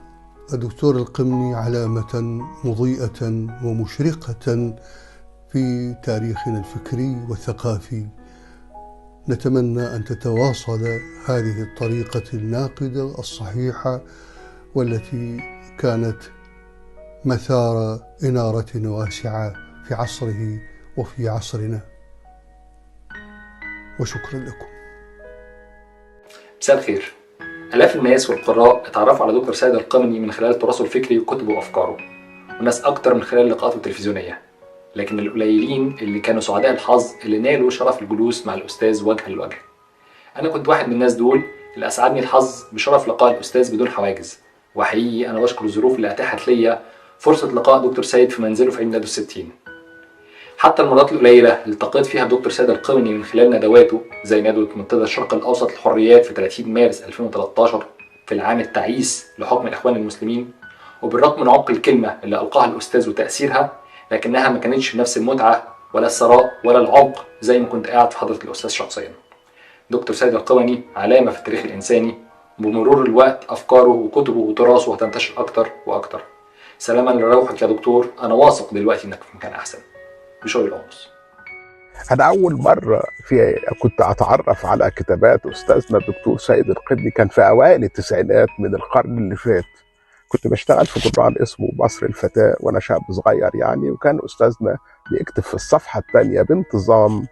الدكتور القمني علامة مضيئة ومشرقة في تاريخنا الفكري والثقافي. نتمنى أن تتواصل هذه الطريقة الناقدة الصحيحة، والتي كانت مثار إنارة واسعة في عصره وفي عصرنا. وشكرا لكم. مساء الخير. آلاف الناس والقراء اتعرفوا على دكتور سيد القمني من خلال تراثه الفكري وكتبه وأفكاره، وناس أكتر من خلال لقاءاته التلفزيونية. لكن القليلين اللي كانوا سعداء الحظ اللي نالوا شرف الجلوس مع الأستاذ وجها لوجه. أنا كنت واحد من الناس دول اللي أسعدني الحظ بشرف لقاء الأستاذ بدون حواجز، وحقيقي أنا بشكر الظروف اللي أتاحت ليا فرصة لقاء دكتور سيد في منزله في عيد ميلاده ال60. حتى المرات القليلة اللي التقيت فيها بدكتور سيد القمني من خلال ندواته، زي ندوة منتدى الشرق الأوسط للحريات في 30 مارس 2013 في العام التعيس لحكم الإخوان المسلمين، وبالرغم من عمق الكلمة اللي ألقاها الأستاذ وتأثيرها، لكنها ما كانتش بنفس المتعة ولا الثراء ولا العمق زي ما كنت قاعد في حضرة الأستاذ شخصيا. دكتور سيد القمني علامة في التاريخ الإنساني، بمرور الوقت أفكاره وكتبه وتراثه هتنتشر أكتر وأكتر. سلاما لروحك يا دكتور، أنا واثق دلوقتي إنك في مكان أحسن. بشوي القمص. أنا أول مرة كنت أتعرف على كتابات أستاذنا الدكتور سيد القمني كان في أوائل التسعينات من القرن اللي فات. كنت بشتغل في جورنال اسمه مصر الفتاة وأنا شاب صغير يعني، وكان أستاذنا بيكتب في الصفحة الثانية بانتظام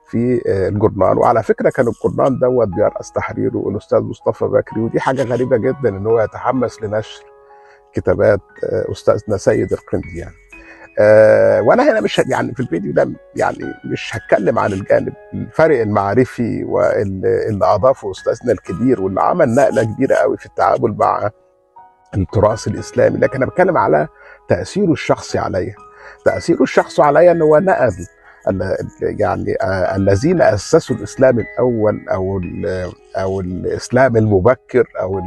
في الجورنال. وعلى فكرة كان الجورنال دوت بيرأس تحريره الأستاذ مصطفى بكري، ودي حاجة غريبة جدا إن هو يتحمس لنشر كتابات أستاذنا سيد القمني يعني. وانا هنا مش يعني في الفيديو ده يعني مش هتكلم عن الجانب الفرق المعرفي واللي اضافه استاذنا الكبير واللي عمل نقله كبيره قوي في التعامل مع التراث الاسلامي، لكن انا بتكلم على تاثيره الشخصي عليا. تاثيره الشخصي عليا ان هو نقل يعني الذين اسسوا الاسلام الاول او الاسلام المبكر او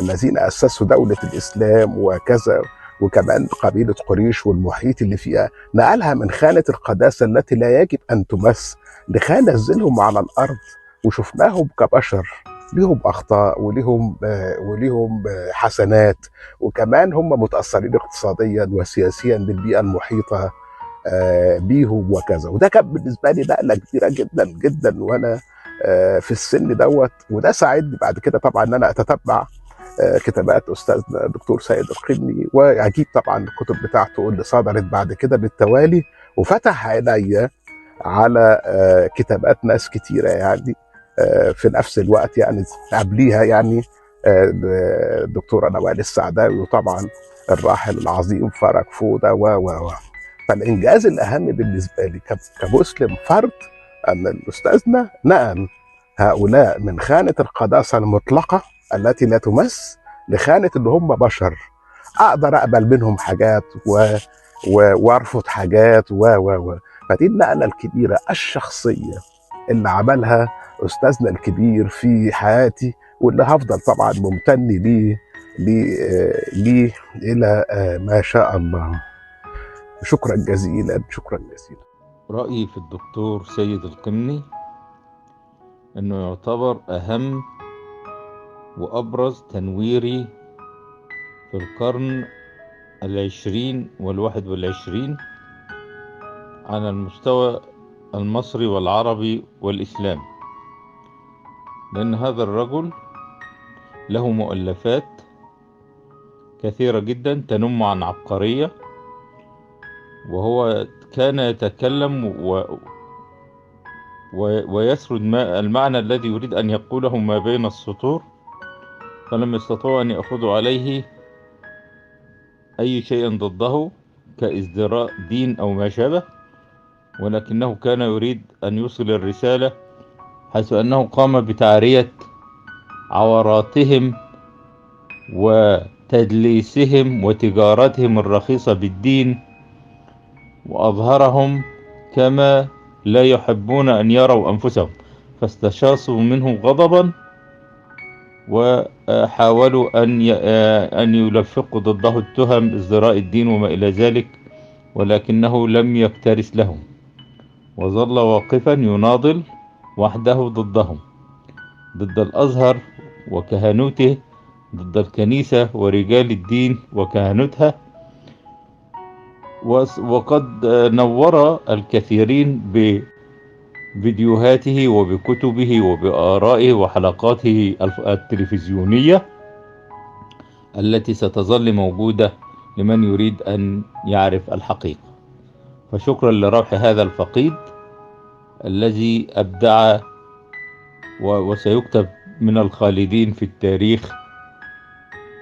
الذين اسسوا دوله الاسلام وكذا، وكمان قبيلة قريش والمحيط اللي فيها، نقلها من خانة القداسة التي لا يجب أن تمس لخانة نزلهم على الأرض وشفناهم كبشر ليهم أخطاء وليهم حسنات، وكمان هم متأثرين اقتصاديا وسياسيا بالبيئة المحيطة بيهم وكذا. وده كان بالنسبة لي نقلة كبيرة جدا جدا وأنا في السن دوت، وده ساعدني بعد كده طبعا أن أنا أتتبع كتابات أستاذنا الدكتور سيد القمني، وأكيد طبعا الكتب بتاعته اللي صدرت بعد كده بالتوالي، وفتح عيني على كتابات ناس كتيرة يعني في نفس الوقت يعني قبليها، يعني الدكتورة نوال السعداوي، وطبعا الراحل العظيم فرج فودة و فالإنجاز الأهم بالنسبة لي كمسلم فرد أن أستاذنا نقل هؤلاء من خانة القداسة المطلقة التي لا تمس لخانة إن هم بشر، أقدر أقبل منهم حاجات وأرفض حاجات فدي النقلة الكبيرة الشخصية اللي عملها أستاذنا الكبير في حياتي، واللي هفضل طبعا ممتن ليه إلى ما شاء الله. شكرا جزيلا، شكرا جزيلا. رأيي في الدكتور سيد القمني أنه يعتبر أهم وأبرز تنويري في القرن 20 وال21 على المستوى المصري والعربي والإسلامي، لأن هذا الرجل له مؤلفات كثيرة جدا تنم عن عبقرية، وهو كان يتكلم ويسرد المعنى الذي يريد أن يقوله ما بين السطور، فلم يستطيعوا أن يأخذوا عليه أي شيء ضده كازدراء دين أو ما شابه، ولكنه كان يريد أن يوصل الرسالة، حيث أنه قام بتعرية عوراتهم وتدليسهم وتجارتهم الرخيصة بالدين، وأظهرهم كما لا يحبون أن يروا أنفسهم، فاستشاصوا منه غضبا وحاولوا أن يلفقوا ضده التهم ازدراء الدين وما إلى ذلك، ولكنه لم يكترث لهم، وظل واقفا يناضل وحده ضدهم، ضد الأزهر وكهنوته، ضد الكنيسة ورجال الدين وكهنوتها. وقد نور الكثيرين بفيديوهاته وبكتبه وبآرائه وحلقاته التلفزيونية التي ستظل موجودة لمن يريد أن يعرف الحقيقة. فشكرا لروح هذا الفقيد الذي أبدع وسيكتب من الخالدين في التاريخ،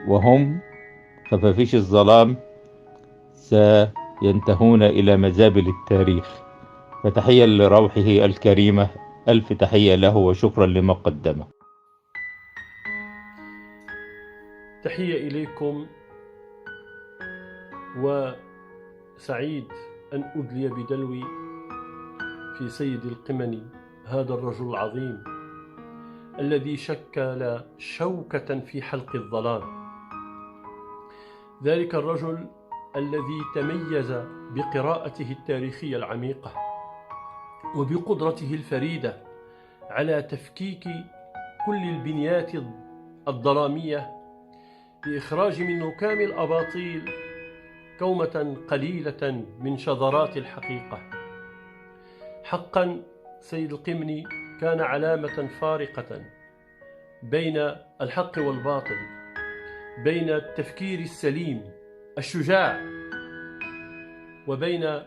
وهم خفافيش الظلام سينتهون إلى مزابل التاريخ. فتحية لروحه الكريمة، ألف تحية له وشكرا لما قدمه. تحية إليكم، وسعيد أن أدلي بدلوي في سيد القمني، هذا الرجل العظيم الذي شكل شوكة في حلق الظلام، ذلك الرجل الذي تميز بقراءته التاريخية العميقة وبقدرته الفريدة على تفكيك كل البنيات الظلامية لإخراج من ركام الأباطيل كومة قليلة من شذرات الحقيقة. حقا سيد القمني كان علامة فارقة بين الحق والباطل، بين التفكير السليم الشجاع وبين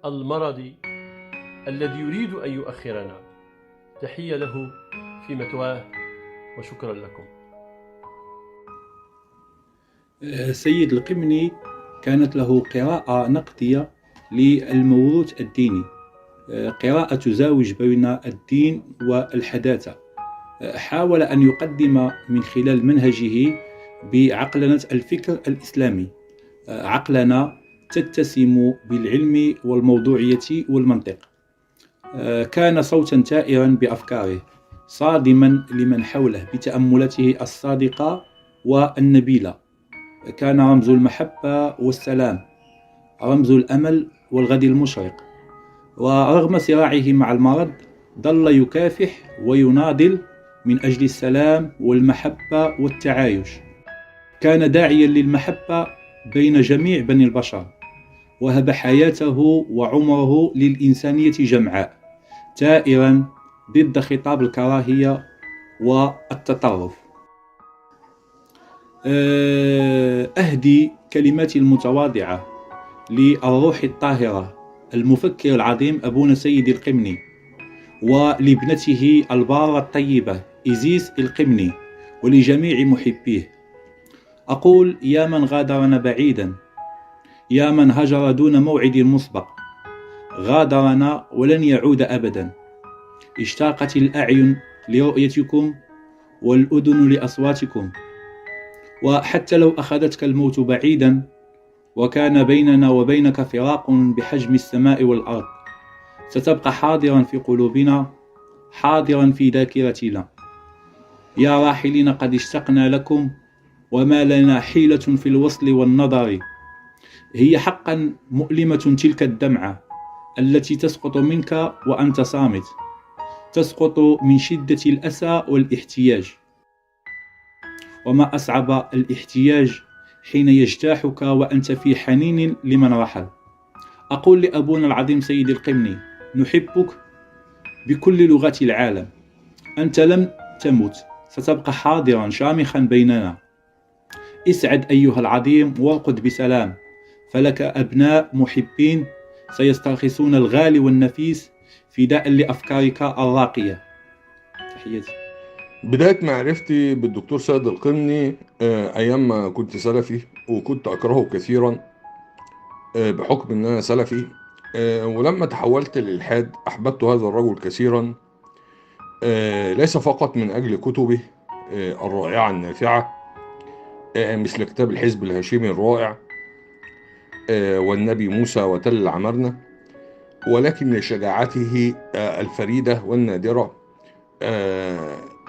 المرض الذي يريد أن يؤخرنا. تحية له في مثواه وشكرا لكم. سيد القمني كانت له قراءة نقدية للموروث الديني، قراءة تزاوج بين الدين والحداثة. حاول أن يقدم من خلال منهجه بعقلنة الفكر الإسلامي، عقلنة تتسم بالعلم والموضوعية والمنطق. كان صوتا تائرا بأفكاره، صادما لمن حوله بتأملاته الصادقة والنبيلة. كان رمز المحبة والسلام، رمز الأمل والغد المشرق. ورغم صراعه مع المرض ظل يكافح ويناضل من أجل السلام والمحبة والتعايش. كان داعيا للمحبة بين جميع بني البشر، وهب حياته وعمره للإنسانية جمعاء، تائرا ضد خطاب الكراهية والتطرف. أهدي كلماتي المتواضعة للروح الطاهرة المفكر العظيم أبونا سيد القمني، ولابنته البارة الطيبة إزيس القمني، ولجميع محبيه. أقول: يا من غادرنا بعيدا، يا من هجر دون موعد مسبق، غادرنا ولن يعود أبدا. اشتاقت الأعين لرؤيتكم والأذن لأصواتكم، وحتى لو أخذتك الموت بعيدا وكان بيننا وبينك فراق بحجم السماء والأرض، ستبقى حاضرا في قلوبنا، حاضرا في ذاكرتنا. يا راحلين قد اشتقنا لكم، وما لنا حيلة في الوصل والنظر. هي حقا مؤلمة تلك الدمعة التي تسقط منك وأنت صامت، تسقط من شدة الأسى والاحتياج. وما أصعب الاحتياج حين يجتاحك وأنت في حنين لمن رحل. أقول لأبونا العظيم سيد القمني: نحبك بكل لغات العالم، أنت لم تمت، ستبقى حاضرا شامخا بيننا. اسعد أيها العظيم وارقد بسلام، فلك أبناء محبين سيسترخصون الغالي والنفيس فداء لأفكارك الراقية. تحياتي. بداية معرفتي بالدكتور سيد القمني أيام ما كنت سلفي، وكنت أكرهه كثيرا بحكم أن أنا سلفي، ولما تحولت للإلحاد أحببت هذا الرجل كثيرا، ليس فقط من أجل كتبه الرائعة النافعة مثل كتاب الحزب الهاشمي الرائع والنبي موسى وتل العمرنة، ولكن لشجاعته الفريدة والنادرة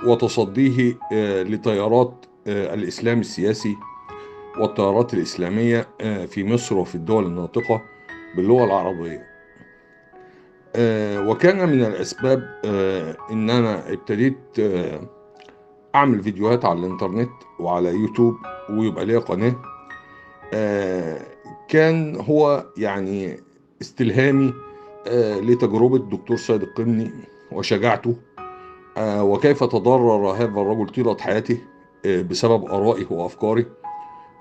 وتصديه لتيارات الإسلام السياسي والتيارات الإسلامية في مصر وفي الدول الناطقة باللغة العربية. وكان من الأسباب إن أنا ابتديت أعمل فيديوهات على الإنترنت وعلى يوتيوب ويبقى ليا قناة. كان هو يعني استلهامي لتجربة الدكتور سيد القمني وشجاعته، وكيف تضرر هذا الرجل طيلة حياته بسبب آرائه وأفكاره،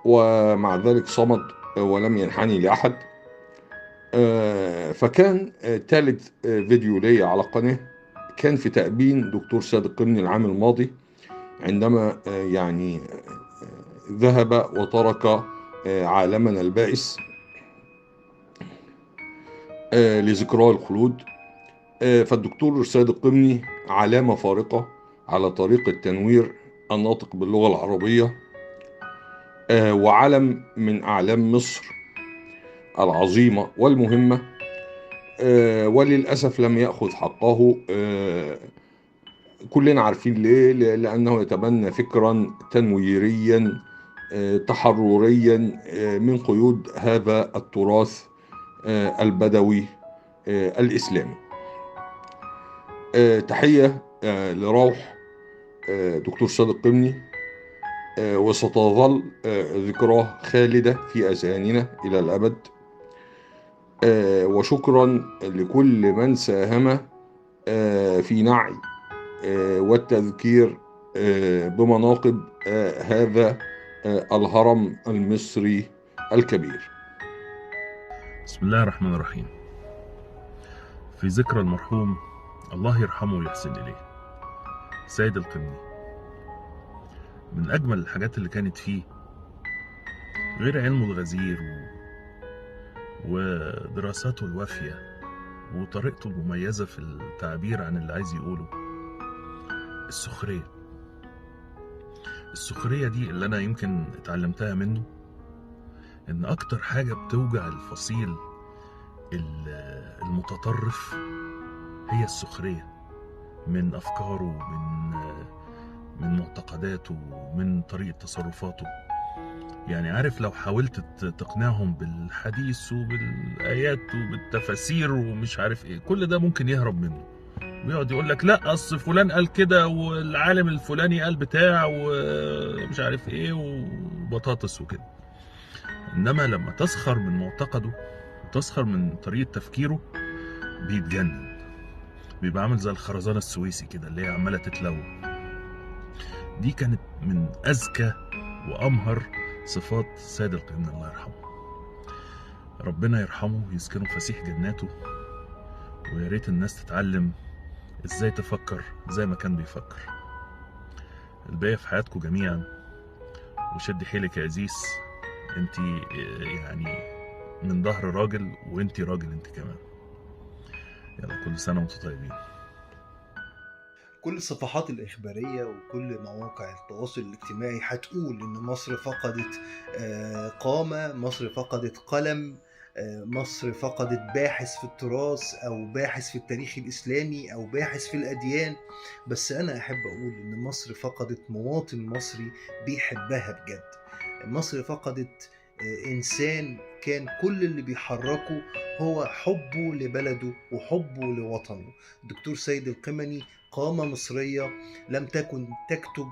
ومع ذلك صمد ولم ينحني لأحد. فكان ثالث فيديو لي على القناة كان في تأبين دكتور سيد القمني العام الماضي، عندما يعني ذهب وترك عالمنا البائس لذكراه الخلود. فالدكتور سيد القمني علامة فارقة على طريق التنوير الناطق باللغة العربية، وعلم من أعلام مصر العظيمة والمهمة، وللأسف لم يأخذ حقه. كلنا عارفين ليه، لأنه يتبنى فكرا تنويريا تحرريا من قيود هذا التراث البدوي الإسلامي. تحية لروح دكتور سيد القمني، وستظل ذكراه خالدة في أذهاننا إلى الأبد. وشكرا لكل من ساهم في نعي والتذكير بمناقب هذا الهرم المصري الكبير. بسم الله الرحمن الرحيم. في ذكرى المرحوم الله يرحمه ويحسن إليه سيد القمني، من أجمل الحاجات اللي كانت فيه غير علمه الغزير ودراساته الوافية وطريقته المميزة في التعبير عن اللي عايز يقوله، السخرية دي اللي أنا يمكن اتعلمتها منه، إن أكتر حاجة بتوجع الفصيل المتطرف هي السخرية من أفكاره، من معتقداته، من طريقة تصرفاته. يعني عارف، لو حاولت تقنعهم بالحديث وبالآيات وبالتفاسير ومش عارف ايه، كل ده ممكن يهرب منه ويقعد يقول لك لا اصل فلان قال كده والعالم الفلاني قال بتاع ومش عارف ايه وبطاطس وكده. انما لما تسخر من معتقده وتسخر من طريقة تفكيره بيتجنن، بيبقى عامل زي الخرزانة السويسي كده اللي هي عمالة تتلون. دي كانت من أذكى وأمهر صفات السيد القمني الله يرحمه. ربنا يرحمه ويسكنه فسيح جناته، ويا ريت الناس تتعلم ازاي تفكر زي ما كان بيفكر. الباقي في حياتكم جميعا، وشدي حيلك يا عزيز، انتي يعني من ظهر راجل، وانتي راجل انتي كمان. يلا كل سنة وانتم طيبين. كل الصفحات الإخبارية وكل مواقع التواصل الاجتماعي هتقول إن مصر فقدت قامة، مصر فقدت قلم، مصر فقدت باحث في التراث أو باحث في التاريخ الإسلامي أو باحث في الأديان. بس أنا أحب أقول إن مصر فقدت مواطن مصري بيحبها بجد. مصر فقدت إنسان كان كل اللي بيحركه هو حبه لبلده وحبه لوطنه. الدكتور سيد القمني قامة مصرية لم تكن تكتب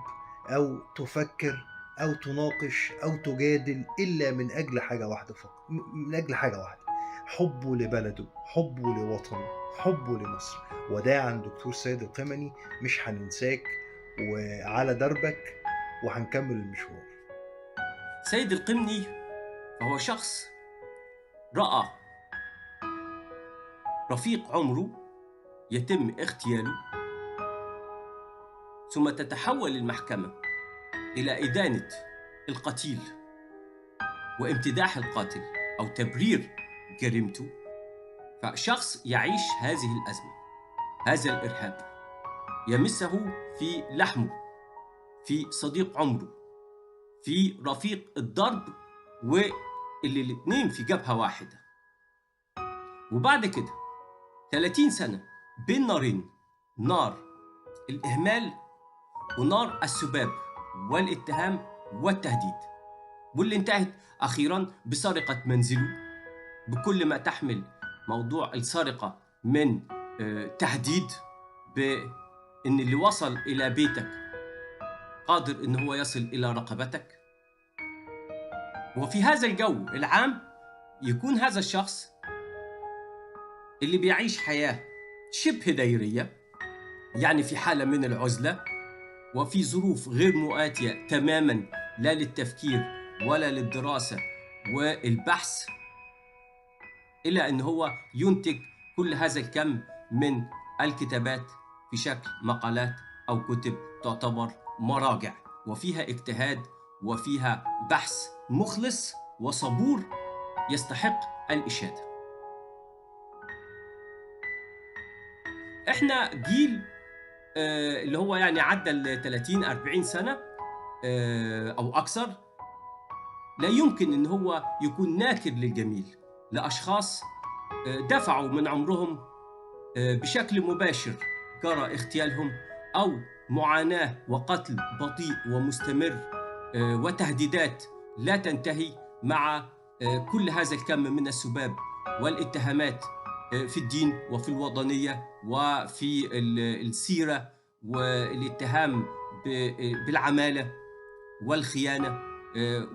أو تفكر أو تناقش أو تجادل إلا من أجل حاجة واحدة فقط، من أجل حاجة واحدة: حبه لبلده، حبه لوطنه، حبه لمصر. وداعا دكتور سيد القمني، مش هننساك وعلى دربك، وهنكمل المشوار. سيد القمني فهو شخص رأى رفيق عمره يتم اغتياله، ثم تتحول المحكمة إلى إدانة القتيل وامتداح القاتل أو تبرير جريمته. فشخص يعيش هذه الأزمة، هذا الإرهاب يمسه في لحمه، في صديق عمره، في رفيق الضرب، واللي الاثنين في جبهة واحدة. وبعد كده 30 سنة بين نارين: نار الإهمال ونار السباب والاتهام والتهديد، واللي انتهت أخيراً بسرقة منزله، بكل ما تحمل موضوع السرقة من تهديد بأن اللي وصل إلى بيتك قادر أن هو يصل إلى رقبتك. وفي هذا الجو العام يكون هذا الشخص اللي بيعيش حياة شبه دايرية، يعني في حالة من العزلة وفي ظروف غير مؤاتية تماماً، لا للتفكير ولا للدراسة والبحث، إلا أن هو ينتج كل هذا الكم من الكتابات في شكل مقالات أو كتب تعتبر مراجع، وفيها اجتهاد وفيها بحث مخلص وصبور يستحق الإشادة. احنا جيل اللي هو يعني عدى ال 30-40 سنة أو أكثر، لا يمكن أن هو يكون ناكر للجميل، لأشخاص دفعوا من عمرهم بشكل مباشر جرى اغتيالهم، أو معاناة وقتل بطيء ومستمر وتهديدات لا تنتهي مع كل هذا الكم من السباب والاتهامات في الدين وفي الوطنية وفي السيرة، والاتهام بالعمالة والخيانة،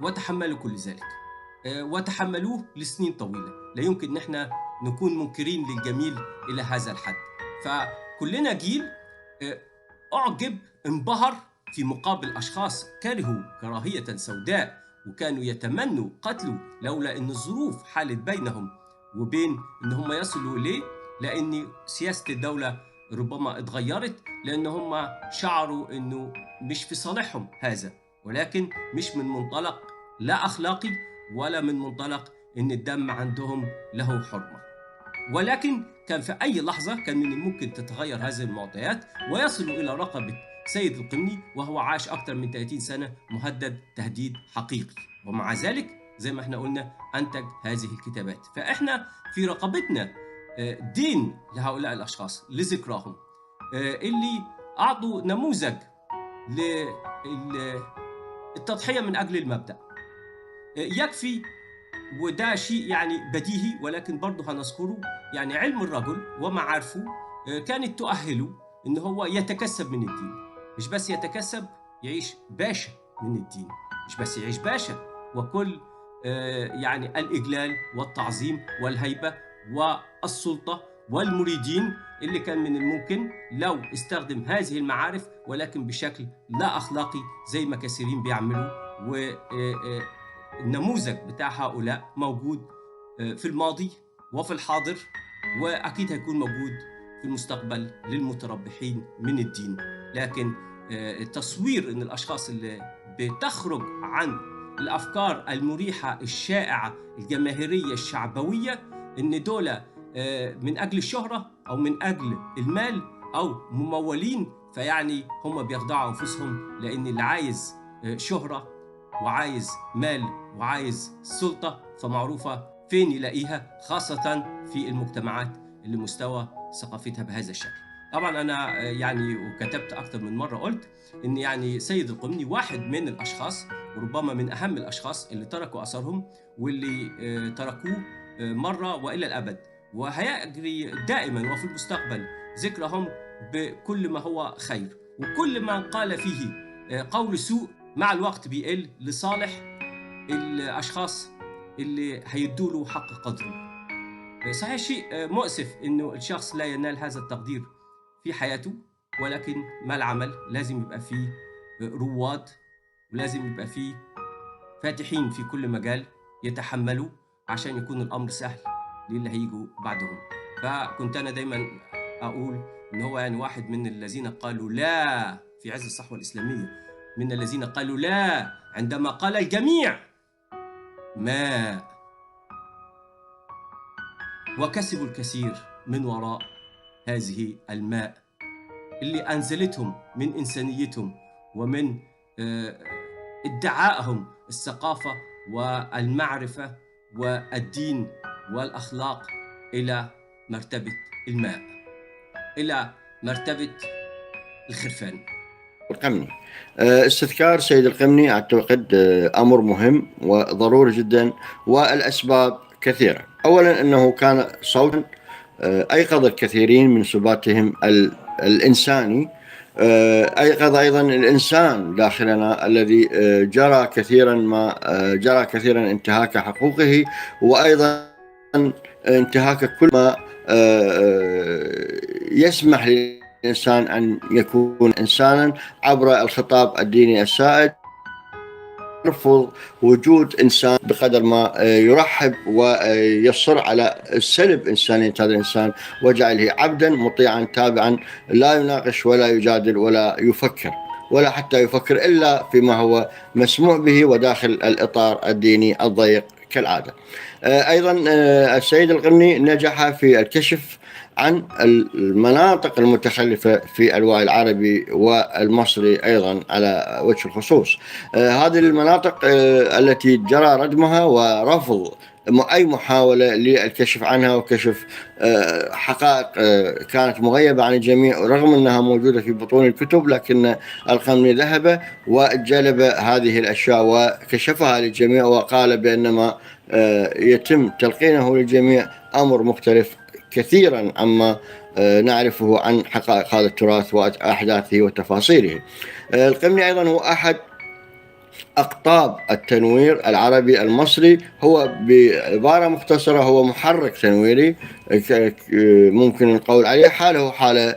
وتحملوا كل ذلك وتحملوه لسنين طويلة. لا يمكن ان احنا نكون منكرين للجميل إلى هذا الحد. فكلنا جيل أعجب، انبهر في مقابل أشخاص كرهوا كراهية سوداء وكانوا يتمنوا قتله، لولا أن الظروف حالت بينهم وبين أن هم يصلوا إليه، لأن سياسة الدولة ربما اتغيرت، لأن هم شعروا أنه مش في صالحهم هذا، ولكن مش من منطلق لا أخلاقي ولا من منطلق أن الدم عندهم له حرمة. ولكن كان في أي لحظة كان من الممكن تتغير هذه المعطيات ويصلوا إلى رقبة سيد القمني، وهو عاش أكثر من 30 سنة مهدد تهديد حقيقي، ومع ذلك زي ما احنا قلنا أنتج هذه الكتابات. فإحنا في رقبتنا دين لهؤلاء الأشخاص لذكراهم، اللي أعطوا نموذج للتضحية من أجل المبدأ. يكفي، وده شيء يعني بديهي ولكن برضه هنذكره، يعني علم الرجل ومعارفه كانت تؤهله إن هو يتكسب من الدين، مش بس يتكسب، يعيش باشا من الدين، مش بس يعيش باشا، وكل يعني الإجلال والتعظيم والهيبة والسلطة والمريدين اللي كان من الممكن لو استخدم هذه المعارف ولكن بشكل لا أخلاقي زي ما كثيرين بيعملوا والنموذج بتاع هؤلاء موجود في الماضي وفي الحاضر، وأكيد هيكون موجود في المستقبل للمتربحين من الدين. لكن تصوير أن الأشخاص اللي بتخرج عن الأفكار المريحة الشائعة الجماهيرية الشعبوية أن دول من أجل الشهرة أو من أجل المال أو ممولين، فيعني هم بيخدعوا أنفسهم، لأن اللي عايز شهرة وعايز مال وعايز سلطة فمعروفة فين يلاقيها، خاصة في المجتمعات اللي مستوى ثقافتها بهذا الشكل. طبعا أنا يعني وكتبت أكثر من مرة قلت إن يعني سيد القمني واحد من الأشخاص وربما من أهم الأشخاص اللي تركوا أثرهم واللي تركوه مرة وإلى الأبد، وهيجري دائما وفي المستقبل ذكرهم بكل ما هو خير، وكل ما قال فيه قول سوء مع الوقت بيقل لصالح الأشخاص اللي هيدوا له حق قدره. صحيح شيء مؤسف إنه الشخص لا ينال هذا التقدير في حياته، ولكن مع العمل لازم يبقى فيه رواد، ولازم يبقى فيه فاتحين في كل مجال يتحملوا عشان يكون الأمر سهل للي هيجوا بعدهم. فكنت أنا دايما أقول إن هو يعني واحد من الذين قالوا لا في عز الصحوة الإسلامية، من الذين قالوا لا عندما قال الجميع ما، وكسبوا الكثير من وراء هذه الماء اللي أنزلتهم من إنسانيتهم ومن ادعائهم الثقافة والمعرفة والدين والأخلاق إلى مرتبة الماء، إلى مرتبة الخرفان. القمني استذكار سيد القمني أعتقد أمر مهم وضروري جدا، والأسباب كثيرة. أولا أنه كان صوتا أيقظ الكثيرين من سباتهم الإنساني، أيقظ أيضا الإنسان داخلنا الذي جرى كثيرا انتهاك حقوقه، وأيضا انتهاك كل ما يسمح للإنسان أن يكون إنسانا عبر الخطاب الديني السائد. يرفض وجود إنسان بقدر ما يرحب ويصر على سلب إنسانية هذا الإنسان وجعله عبدا مطيعا تابعا لا يناقش ولا يجادل ولا يفكر، ولا حتى يفكر إلا فيما هو مسموع به وداخل الإطار الديني الضيق كالعادة. أيضا السيد القمني نجح في الكشف عن المناطق المتخلفة في الوعي العربي والمصري أيضا على وجه الخصوص. هذه المناطق التي جرى ردمها ورفض أي محاولة للكشف عنها وكشف حقائق كانت مغيبة عن الجميع رغم أنها موجودة في بطون الكتب، لكن القمني ذهب وجلب هذه الأشياء وكشفها للجميع وقال بأنما يتم تلقينه للجميع أمر مختلف كثيرا عما نعرفه عن حقائق هذا التراث وأحداثه وتفاصيله. القمني أيضا هو أحد أقطاب التنوير العربي المصري، هو بعبارة مختصرة هو محرك تنويري ممكن القول عليه حاله حال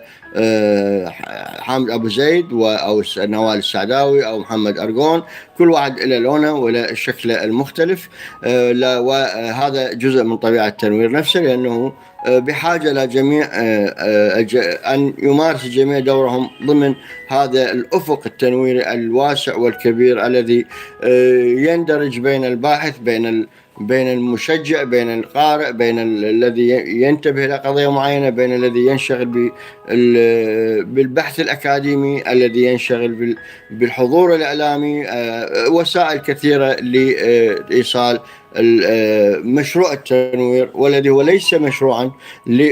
حامد أبو زيد أو نوال السعداوي أو محمد أرجون، كل واحد إلى لونه ولا شكله المختلف، وهذا جزء من طبيعة التنوير نفسه، لأنه بحاجة لجميع أن يمارس الجميع دورهم ضمن هذا الأفق التنويري الواسع والكبير الذي يندرج بين الباحث، بين المشجع، بين القارئ، بين الذي ينتبه إلى قضية معينة، بين الذي ينشغل بالبحث الأكاديمي، الذي ينشغل بالحضور الإعلامي، وسائل كثيرة لإيصال مشروع التنوير، والذي هو ليس مشروعا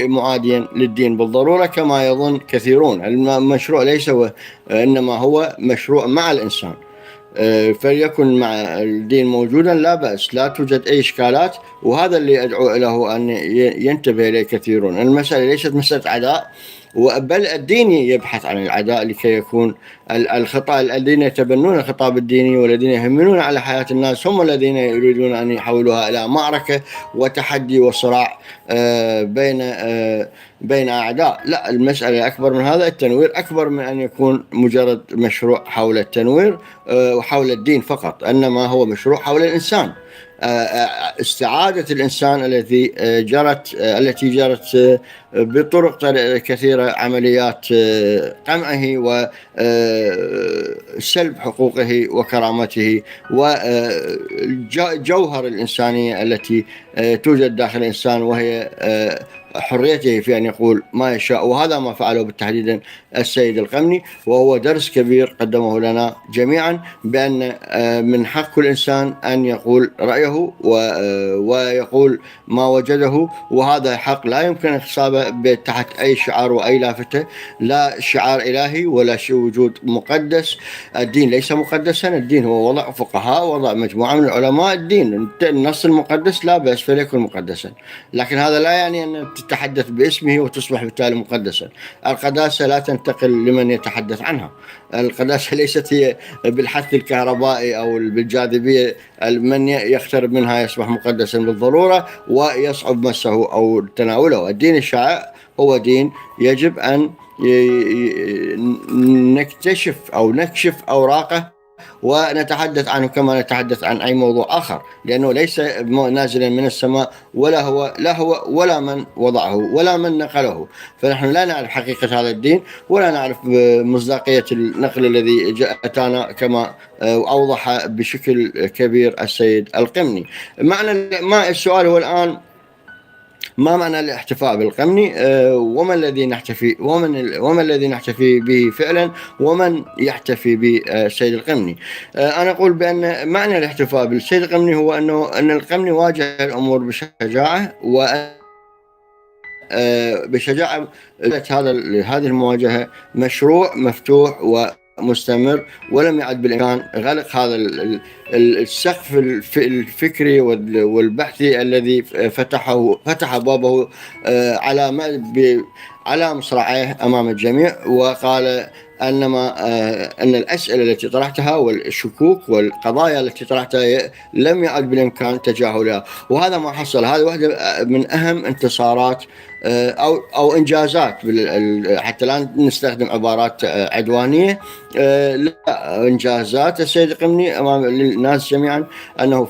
معاديا للدين بالضرورة كما يظن كثيرون. المشروع ليس إنما هو مشروع مع الإنسان، فليكن مع الدين موجودا لا بأس، لا توجد أي إشكالات، وهذا اللي أدعو له أن ينتبه إليه كثيرون. المسألة ليست مسألة عداء بل الديني يبحث عن العداء لكي يكون الخطاب الذين يتبنون الخطاب الديني والذين يهمنون على حياة الناس هم الذين يريدون أن يحولوها إلى معركة وتحدي وصراع بين أعداء. لا، المسألة أكبر من هذا. التنوير أكبر من أن يكون مجرد مشروع حول التنوير وحول الدين فقط، إنما هو مشروع حول الإنسان، استعادة الإنسان التي جرت بطرق كثيرة، عمليات قمعه وسلب حقوقه وكرامته وجوهر الإنسانية التي توجد داخل الإنسان، وهي حريته في أن يقول ما يشاء. وهذا ما فعله بالتحديد السيد القمني، وهو درس كبير قدمه لنا جميعا بأن من حق كل إنسان أن يقول رأيه ويقول ما وجده، وهذا حق لا يمكن اغتصابه تحت أي شعار وأي لافتة، لا شعار إلهي ولا وجود مقدس. الدين ليس مقدسا، الدين هو وضع فقهاء، وضع مجموعة من العلماء. الدين النص المقدس لا بأس فليكن مقدسا، لكن هذا لا يعني أن تتحدث باسمه وتصبح بالتالي مقدسا. القداسة لا تنتقل لمن يتحدث عنها. القداسة ليست هي بالحث الكهربائي أو بالجاذبية، من يقترب منها يصبح مقدسا بالضرورة ويصعب مسه أو تناوله. الدين الشائع هو دين يجب أن نكتشف أو نكشف أوراقه ونتحدث عنه كما نتحدث عن أي موضوع آخر، لأنه ليس نازلا من السماء، لا هو ولا من وضعه ولا من نقله. فنحن لا نعرف حقيقة هذا الدين ولا نعرف مصداقية النقل الذي أتانا كما أوضح بشكل كبير السيد القمني. السؤال هو الآن: ما معنى الاحتفاء بالقمني؟ وما الذي نحتفي به فعلا؟ ومن يحتفي بالسيد القمني؟ أنا أقول بأن معنى الاحتفاء بالسيد القمني هو أن القمني واجه الأمور بشجاعة بشجاعة. هذه المواجهة مشروع مفتوح ومستمر، ولم يعد بالإمكان غلق هذا السقف الفكري والبحثي الذي فتح بابه على مصراعيه أمام الجميع، وقال أن الأسئلة التي طرحتها والشكوك والقضايا التي طرحتها لم يعد بالإمكان تجاهلها. وهذا ما حصل. هذه واحدة من أهم انتصارات أو إنجازات، حتى الآن نستخدم عبارات عدوانية. لا، إنجازات السيد القمني أمام الناس جميعا، أنه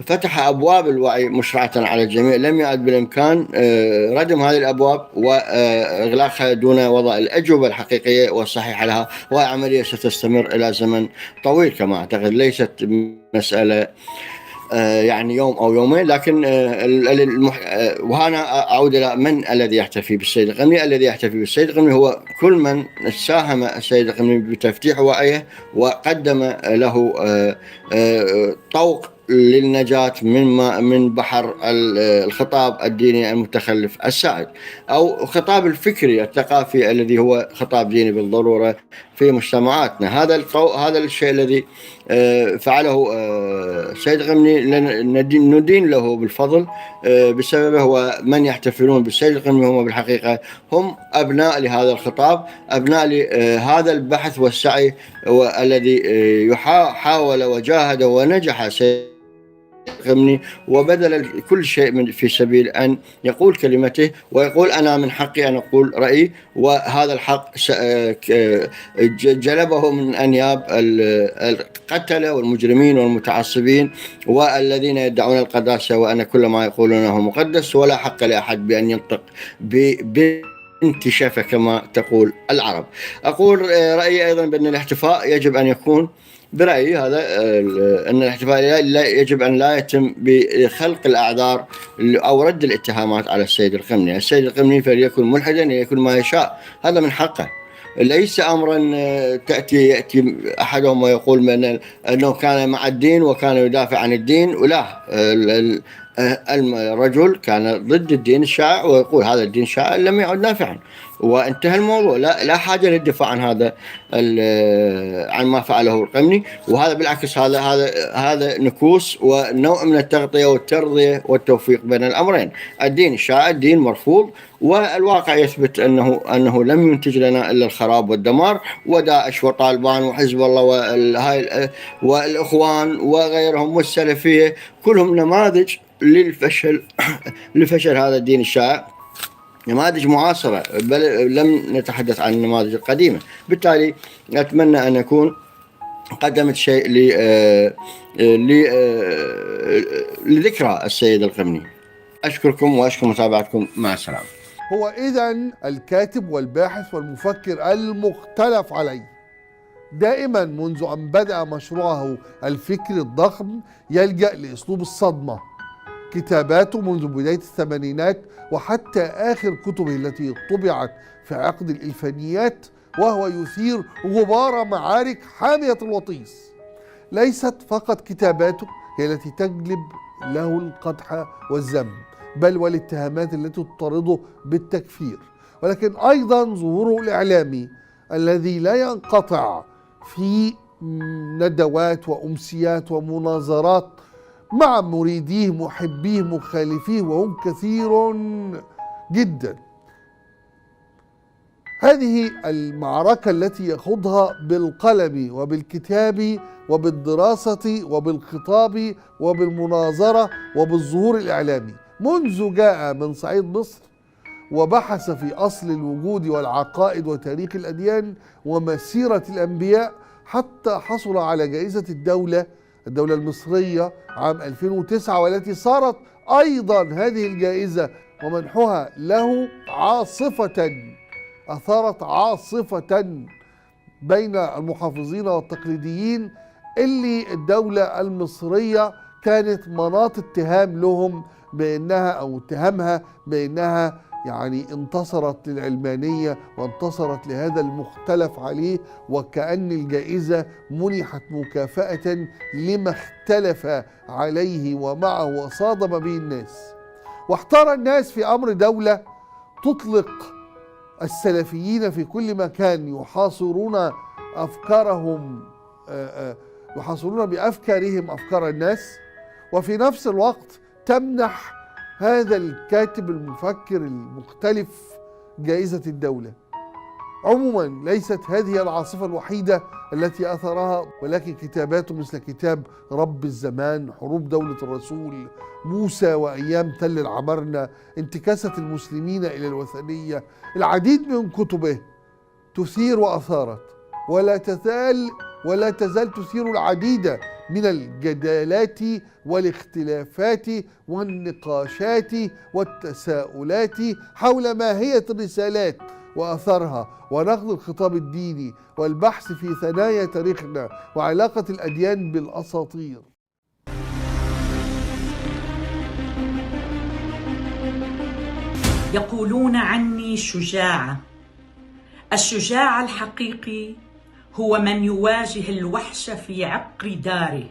فتح أبواب الوعي مشرعة على الجميع. لم يعد بالإمكان ردم هذه الأبواب وإغلاقها دون وضع الأجوبة الحقيقية والصحيحة لها، وعملية ستستمر إلى زمن طويل كما أعتقد. ليست مسألة يعني يوم أو يومين، لكن وهنا أعود إلى من الذي يحتفي بالسيد القمني. الذي يحتفي بالسيد القمني هو كل من ساهم السيد القمني بتفتيح وعيه وقدم له طوق للنجاة من بحر الخطاب الديني المتخلف السائد، أو خطاب الفكري الثقافي الذي هو خطاب ديني بالضرورة في مجتمعاتنا. هذا الشيء الذي فعله السيد القمني ندين له بالفضل بسببه. ومن يحتفلون بالسيد القمني هم بالحقيقة هم أبناء لهذا الخطاب، أبناء لهذا البحث والسعي الذي حاول وجاهد ونجح السيد القمني، وبذل كل شيء في سبيل أن يقول كلمته ويقول أنا من حقي أن أقول رأيي. وهذا الحق جلبه من أنياب القتلة والمجرمين والمتعصبين والذين يدعون القداسة وأن كل ما يقولونه مقدس، ولا حق لأحد بأن ينطق بانتشافه كما تقول العرب. أقول رأيي أيضا بأن الاحتفاء يجب أن يكون برأيي هذا، أن الاحتفال يجب أن لا يتم بخلق الأعذار أو رد الاتهامات على السيد القمني. السيد القمني فليكن ملحدا يكن ما يشاء، هذا من حقه. ليس أمرا يأتي أحدهم ويقول أنه كان مع الدين وكان يدافع عن الدين. ولا الرجل كان ضد الدين الشائع ويقول هذا الدين الشائع لم يعد نافعا، وانتهى الموضوع. لا حاجة للدفاع عن هذا عن ما فعله القمني. وهذا بالعكس هذا نكوص ونوع من التغطية والترضية والتوفيق بين الأمرين. الدين الشائع دين مرفوض، والواقع يثبت أنه لم ينتج لنا إلا الخراب والدمار، وداعش وطالبان وحزب الله والإخوان وغيرهم والسلفية كلهم نماذج لفشل هذا الدين الشائع، نماذج معاصرة، بل لم نتحدث عن النماذج القديمة. بالتالي أتمنى أن أكون قدمت شيء لذكرى السيد القمني. أشكركم وأشكر متابعتكم. مع السلامة. هو إذن الكاتب والباحث والمفكر المختلف عليه، دائما منذ أن بدأ مشروعه الفكري الضخم يلجأ لأسلوب الصدمة. كتاباته منذ بداية الثمانينات وحتى آخر كتبه التي طبعت في عقد الإلفانيات وهو يثير غبار معارك حامية الوطيس. ليست فقط كتاباته هي التي تجلب له القدح والذم، بل والاتهامات التي تطارده بالتكفير، ولكن أيضا ظهوره الإعلامي الذي لا ينقطع في ندوات وأمسيات ومناظرات مع مريديه محبيه مخالفيه، وهم كثير جدا. هذه المعركة التي يخوضها بالقلم وبالكتاب وبالدراسة وبالخطاب وبالمناظرة وبالظهور الإعلامي، منذ جاء من صعيد مصر وبحث في أصل الوجود والعقائد وتاريخ الأديان ومسيرة الأنبياء، حتى حصل على جائزة الدولة المصرية عام 2009، والتي صارت أيضا هذه الجائزة ومنحها له أثارت عاصفة بين المحافظين والتقليديين، اللي الدولة المصرية كانت مناط اتهام لهم اتهامها بأنها يعني انتصرت للعلمانية وانتصرت لهذا المختلف عليه، وكأن الجائزة منحت مكافأة لما اختلف عليه ومعه وصادم به الناس. واحتار الناس في أمر دولة تطلق السلفيين في كل مكان يحاصرون بأفكارهم أفكار الناس، وفي نفس الوقت تمنح هذا الكاتب المفكر المختلف جائزة الدولة. عموما ليست هذه العاصفة الوحيدة التي أثرها، ولكن كتاباته مثل كتاب رب الزمان، حروب دولة الرسول، موسى وأيام تل العمرنة، انتكاسة المسلمين إلى الوثنية، العديد من كتبه تثير وأثارت ولا تزال تثير العديد من الجدالات والاختلافات والنقاشات والتساؤلات حول ماهية الرسالات وأثرها، ونقد الخطاب الديني، والبحث في ثنايا تاريخنا وعلاقة الأديان بالأساطير. يقولون عني شجاعة. الشجاع الحقيقي هو من يواجه الوحش في عقر داره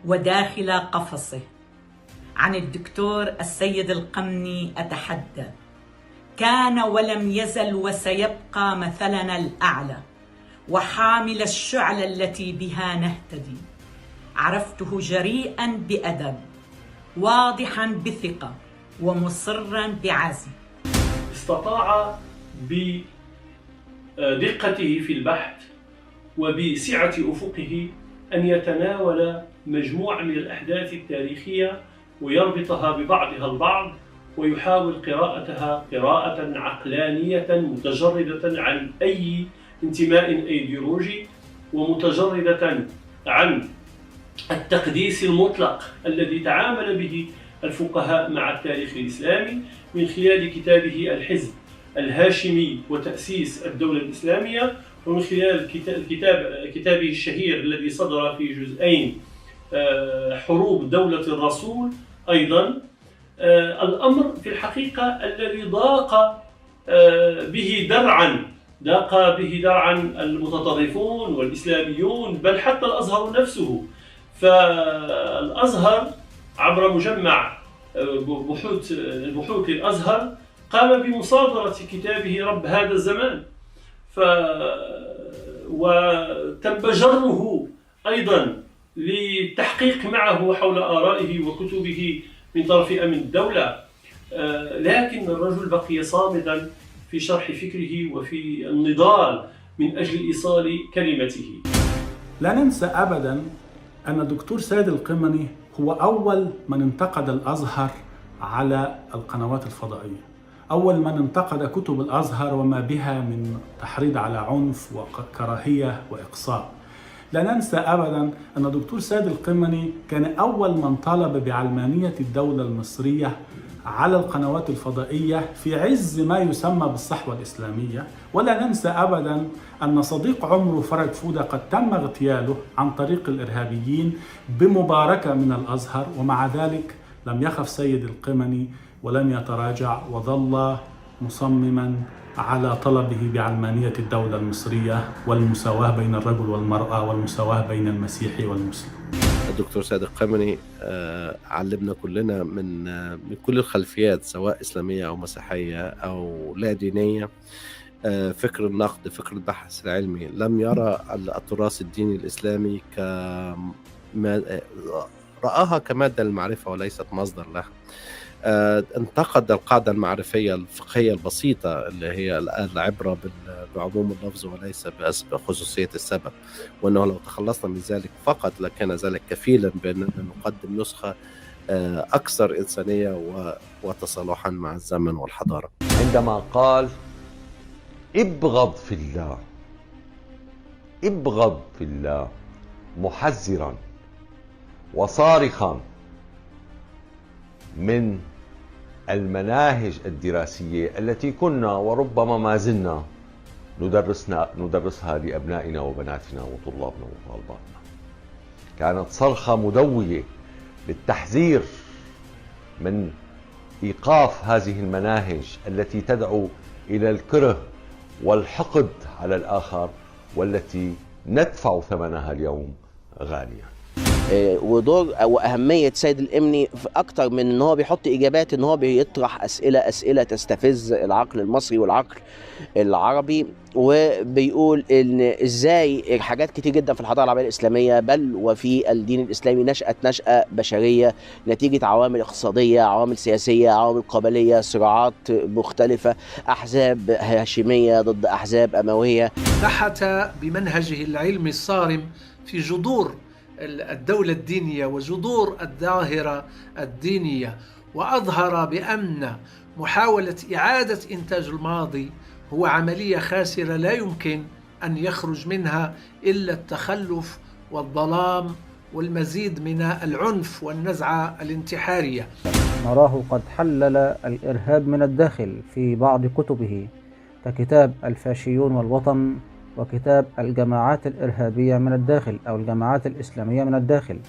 وداخل قفصه. عن الدكتور السيد القمني أتحدى. كان ولم يزل وسيبقى مثلنا الأعلى وحامل الشعلة التي بها نهتدي. عرفته جريئا بأدب، واضحا بثقة، ومصرا بعزم. استطاع بدقته في البحث وبسعة أفقه أن يتناول مجموعة من الأحداث التاريخية ويربطها ببعضها البعض، ويحاول قراءتها قراءة عقلانية متجردة عن أي انتماء أيديولوجي، ومتجردة عن التقديس المطلق الذي تعامل به الفقهاء مع التاريخ الإسلامي من خلال كتابه الحزب الهاشمي وتأسيس الدولة الإسلامية، ومن خلال كتابه الشهير الذي صدر في جزئين حروب دولة الرسول. أيضا الأمر في الحقيقة الذي ضاق به درعا المتطرفون والإسلاميون، بل حتى الأزهر نفسه. فالأزهر عبر مجمع البحوث للأزهر قام بمصادرة كتابه رب هذا الزمان، وتم جره أيضا للتحقيق معه حول آرائه وكتبه من طرف أمن الدولة، لكن الرجل بقي صامدا في شرح فكره وفي النضال من أجل إيصال كلمته. لا ننسى أبدا أن الدكتور سيد القمني هو أول من انتقد الأزهر على القنوات الفضائية، أول من انتقد كتب الأزهر وما بها من تحريض على عنف وكراهية وإقصاء. لا ننسى أبدا أن الدكتور سيد القمني كان أول من طالب بعلمانية الدولة المصرية على القنوات الفضائية في عز ما يسمى بالصحوة الإسلامية. ولا ننسى أبدا أن صديق عمره فرج فودة قد تم اغتياله عن طريق الإرهابيين بمباركة من الأزهر، ومع ذلك لم يخف سيد القمني ولم يتراجع وظل مصمما على طلبه بعلمانية الدولة المصرية والمساواة بين الرجل والمرأة والمساواة بين المسيحي والمسلم. الدكتور سيد القمني علمنا كلنا من كل الخلفيات سواء إسلامية أو مسيحية أو لا دينية فكر النقد، فكر البحث العلمي. لم يرى التراث الديني الإسلامي رآها كمادة للمعرفة وليست مصدر لها. انتقد القاعدة المعرفية الفقهية البسيطة اللي هي العبرة بعموم اللفظ وليس بخصوصية السبب، وأنه لو تخلصنا من ذلك فقط لكان ذلك كفيلا بأننا نقدم نسخة أكثر إنسانية وتصالحا مع الزمن والحضارة. عندما قال ابغض في الله، ابغض في الله، محذرا وصارخا من المناهج الدراسية التي كنا وربما ما زلنا ندرسها لأبنائنا وبناتنا وطلابنا وطالباتنا. كانت صرخة مدوية للتحذير من إيقاف هذه المناهج التي تدعو إلى الكره والحقد على الآخر، والتي ندفع ثمنها اليوم غاليا. ودور واهميه سيد القمني في اكتر من ان هو بيحط اجابات، ان هو بيطرح اسئله تستفز العقل المصري والعقل العربي، وبيقول ان ازاي حاجات كتير جدا في الحضاره العربيه الاسلاميه بل وفي الدين الاسلامي نشأت نشأة بشريه نتيجه عوامل اقتصاديه، عوامل سياسيه، عوامل قبليه، صراعات مختلفه، احزاب هاشميه ضد احزاب امويه. بحث بمنهجه العلمي الصارم في جذور الدولة الدينية وجذور الظاهرة الدينية، وأظهر بأن محاولة إعادة إنتاج الماضي هو عملية خاسرة لا يمكن أن يخرج منها إلا التخلف والظلام والمزيد من العنف والنزعة الانتحارية. نراه قد حلل الإرهاب من الداخل في بعض كتبه ككتاب الفاشيون والوطن وكتاب الجماعات الإرهابية من الداخل أو الجماعات الإسلامية من الداخل.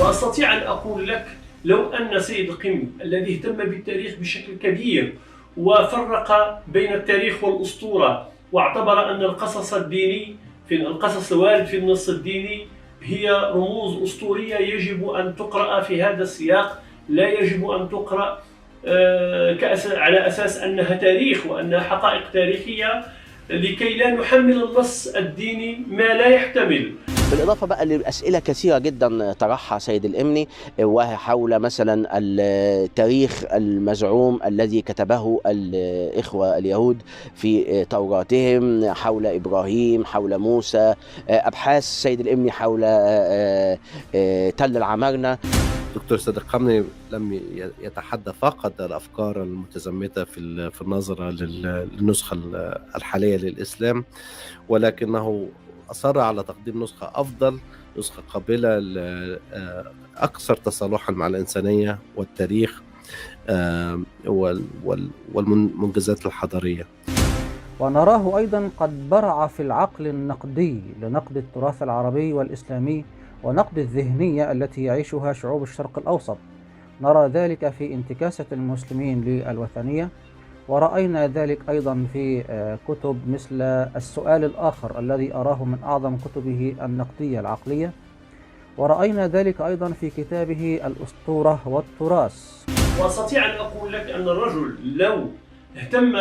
وأستطيع أن أقول لك لو أن سيد القمني الذي اهتم بالتاريخ بشكل كبير وفرق بين التاريخ والأسطورة واعتبر أن القصص الديني في القصص الوارد في النص الديني هي رموز أسطورية يجب أن تقرأ في هذا السياق، لا يجب أن تقرأ على أساس أنها تاريخ وأنها حقائق تاريخية، لكي لا نحمل النص الديني ما لا يحتمل. بالإضافة بقى لأسئلة كثيرة جدا طرحها سيد القمني، وهي حول مثلا التاريخ المزعوم الذي كتبه الإخوة اليهود في توراتهم حول إبراهيم، حول موسى، أبحاث سيد القمني حول تل العمارنة. دكتور سيد القمني لم يتحدى فقط الأفكار المتزمتة في النظرة للنسخة الحالية للإسلام، ولكنه أصر على تقديم نسخة أفضل، نسخة قابلة أكثر تصالحا مع الإنسانية والتاريخ والمنجزات الحضارية. ونراه أيضا قد برع في العقل النقدي لنقد التراث العربي والإسلامي ونقد الذهنية التي يعيشها شعوب الشرق الأوسط. نرى ذلك في انتكاسة المسلمين للوثنية، ورأينا ذلك أيضا في كتب مثل السؤال الآخر الذي أراه من أعظم كتبه النقدية العقلية. ورأينا ذلك أيضا في كتابه الأسطورة والتراث. وأستطيع أن أقول لك أن الرجل لو اهتم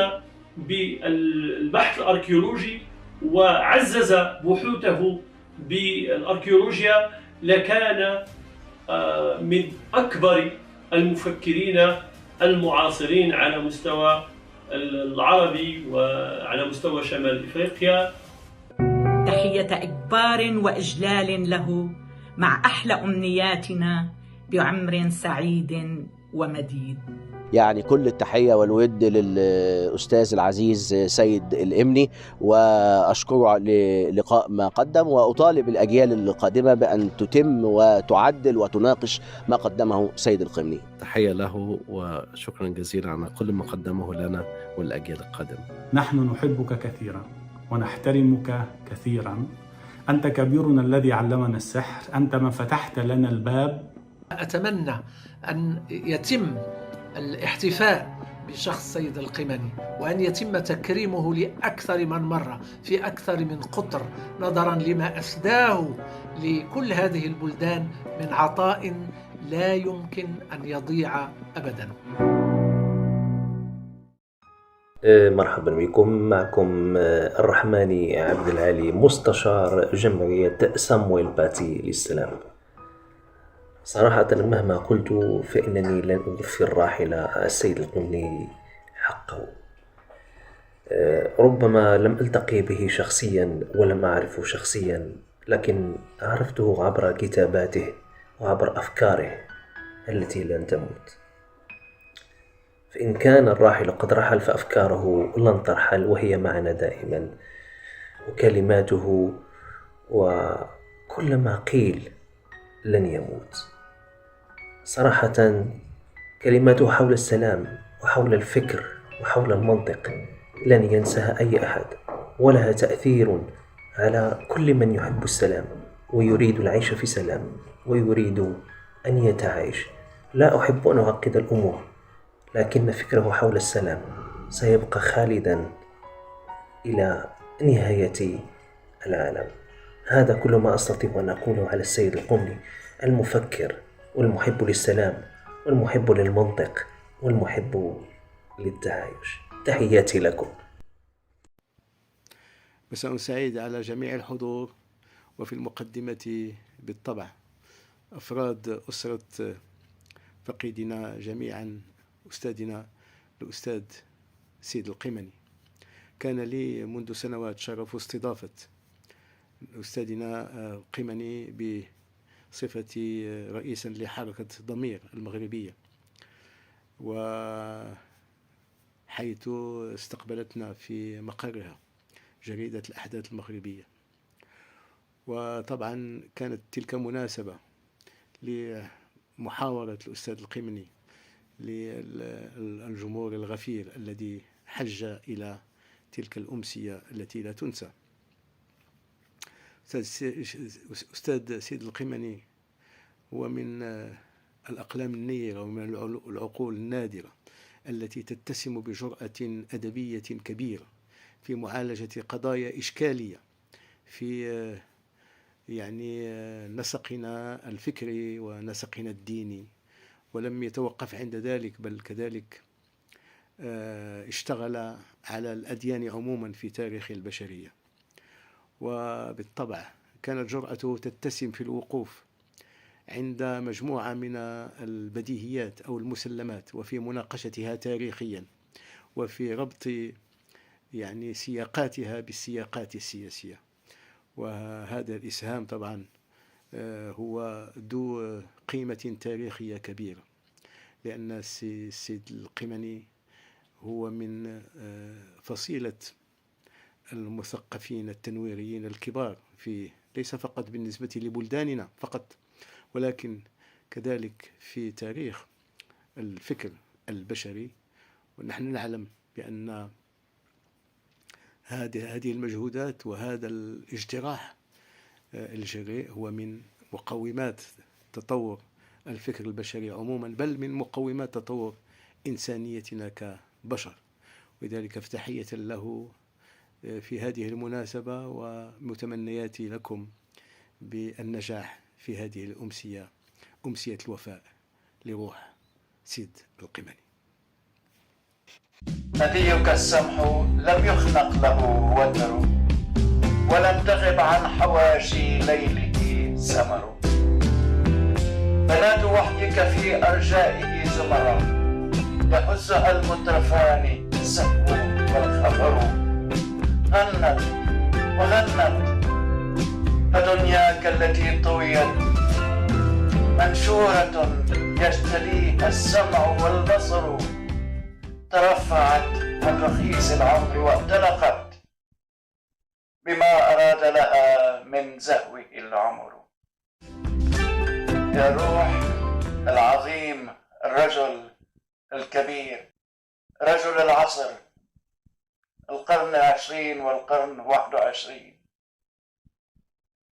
بالبحث الأركيولوجي وعزز بحوثه بالأركيولوجيا لكان من أكبر المفكرين المعاصرين على مستوى العربي وعلى مستوى شمال إفريقيا. تحية إكبار وإجلال له مع أحلى أمنياتنا بعمر سعيد ومديد. يعني كل التحية والود للأستاذ العزيز سيد القمني، وأشكره للقاء ما قدم، وأطالب الأجيال القادمة بأن تتم وتعدل وتناقش ما قدمه سيد القمني. تحية له وشكرا جزيلا على كل ما قدمه لنا والأجيال القادمة. نحن نحبك كثيرا ونحترمك كثيرا. أنت كبيرنا الذي علمنا السحر، أنت من فتحت لنا الباب. أتمنى أن يتم الاحتفاء بشخص سيد القمني، وأن يتم تكريمه لأكثر من مرة في أكثر من قطر، نظرا لما أسداه لكل هذه البلدان من عطاء لا يمكن أن يضيع أبدا. مرحبا بكم، معكم الرحماني عبد العالي، مستشار جمعية سامويل باتي للسلام. صراحة مهما قلت فإنني لن أوفي الراحل السيد القمني حقه. ربما لم ألتقي به شخصيا ولم أعرفه شخصيا، لكن عرفته عبر كتاباته وعبر أفكاره التي لن تموت. فإن كان الراحل قد رحل فأفكاره لن ترحل، وهي معنا دائما، وكلماته وكل ما قيل لن يموت. صراحة كلماته حول السلام وحول الفكر وحول المنطق لن ينساها أي أحد، ولها تأثير على كل من يحب السلام ويريد العيش في سلام ويريد أن يتعايش. لا أحب أن أعقد الأمور، لكن فكره حول السلام سيبقى خالدا إلى نهاية العالم. هذا كل ما أستطيع أن أقوله على السيد القمني، المفكر والمحب للسلام والمحب للمنطق والمحب للتعايش. تحياتي لكم. مساء سعيد على جميع الحضور، وفي المقدمة بالطبع أفراد أسرة فقيدنا جميعا، أستاذنا الأستاذ سيد القمني. كان لي منذ سنوات شرف استضافة أستاذنا القمني بصفتي رئيسا لحركة ضمير المغربية، وحيث استقبلتنا في مقرها جريدة الأحداث المغربية. وطبعا كانت تلك مناسبة لمحاورة الأستاذ القمني للجمهور الغفير الذي حج إلى تلك الأمسية التي لا تنسى. أستاذ سيد القمني هو من الأقلام النيرة ومن العقول النادرة التي تتسم بجرأة أدبية كبيرة في معالجة قضايا إشكالية في نسقنا الفكري ونسقنا الديني. ولم يتوقف عند ذلك، بل كذلك اشتغل على الأديان عموما في تاريخ البشرية. وبالطبع كانت جرأته تتسم في الوقوف عند مجموعة من البديهيات أو المسلمات وفي مناقشتها تاريخيا، وفي ربط سياقاتها بالسياقات السياسية. وهذا الإسهام طبعا هو ذو قيمة تاريخية كبيرة، لأن السيد القمني هو من فصيلة المثقفين التنويريين الكبار، ليس فقط بالنسبة لبلداننا فقط، ولكن كذلك في تاريخ الفكر البشري. ونحن نعلم بأن هذه المجهودات وهذا الاجتراح الجريء هو من مقومات تطور الفكر البشري عموما، بل من مقومات تطور إنسانيتنا كبشر. ولذلك فتحية له في هذه المناسبة، ومتمنياتي لكم بالنجاح في هذه الأمسية، أمسية الوفاء لروح سيد القمني. نديك السمح لم يخنق له وتر، ولم تغب عن حواشي ليله سمر. بنات وحيك في أرجائه زمرا، يهزها المترفان السهو والخفر. غنت وغنت فدنياك التي طويت منشورة يجتليها السمع والبصر. ترفعت عن رخيص العمر وانطلقت بما أراد لها من زهوه العمر. يا روح العظيم، الرجل الكبير، رجل العصر، القرن 20 والقرن 21،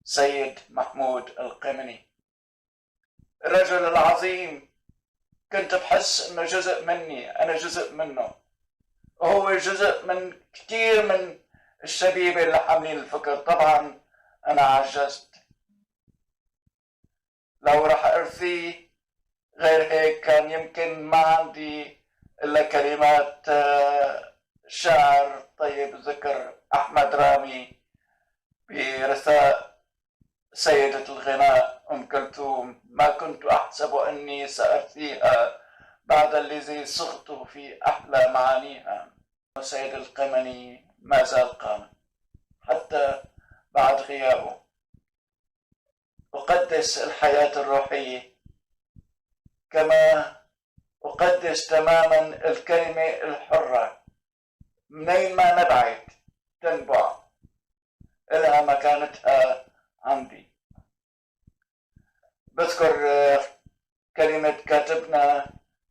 سيد محمود القمني، الرجل العظيم. كنت بحس انه جزء مني، انا جزء منه، وهو جزء من كثير من الشبيبة اللي حاملين الفكر. طبعا انا عجزت، لو رح ارثيه غير هيك كان يمكن ما عندي الا كلمات شاعر طيب ذكر احمد رامي برثاء سيدة الغناء أم كلثوم: ما كنت أحسب أني سأرثيها بعد الذي صغت في أحلى معانيها. سيد القمني ما زال قائم حتى بعد غيابه. أقدس الحياة الروحية كما أقدس تماما الكلمة الحرة، منين ما نبعد تنبع إلها مكانتها عندي. بذكر كلمة كاتبنا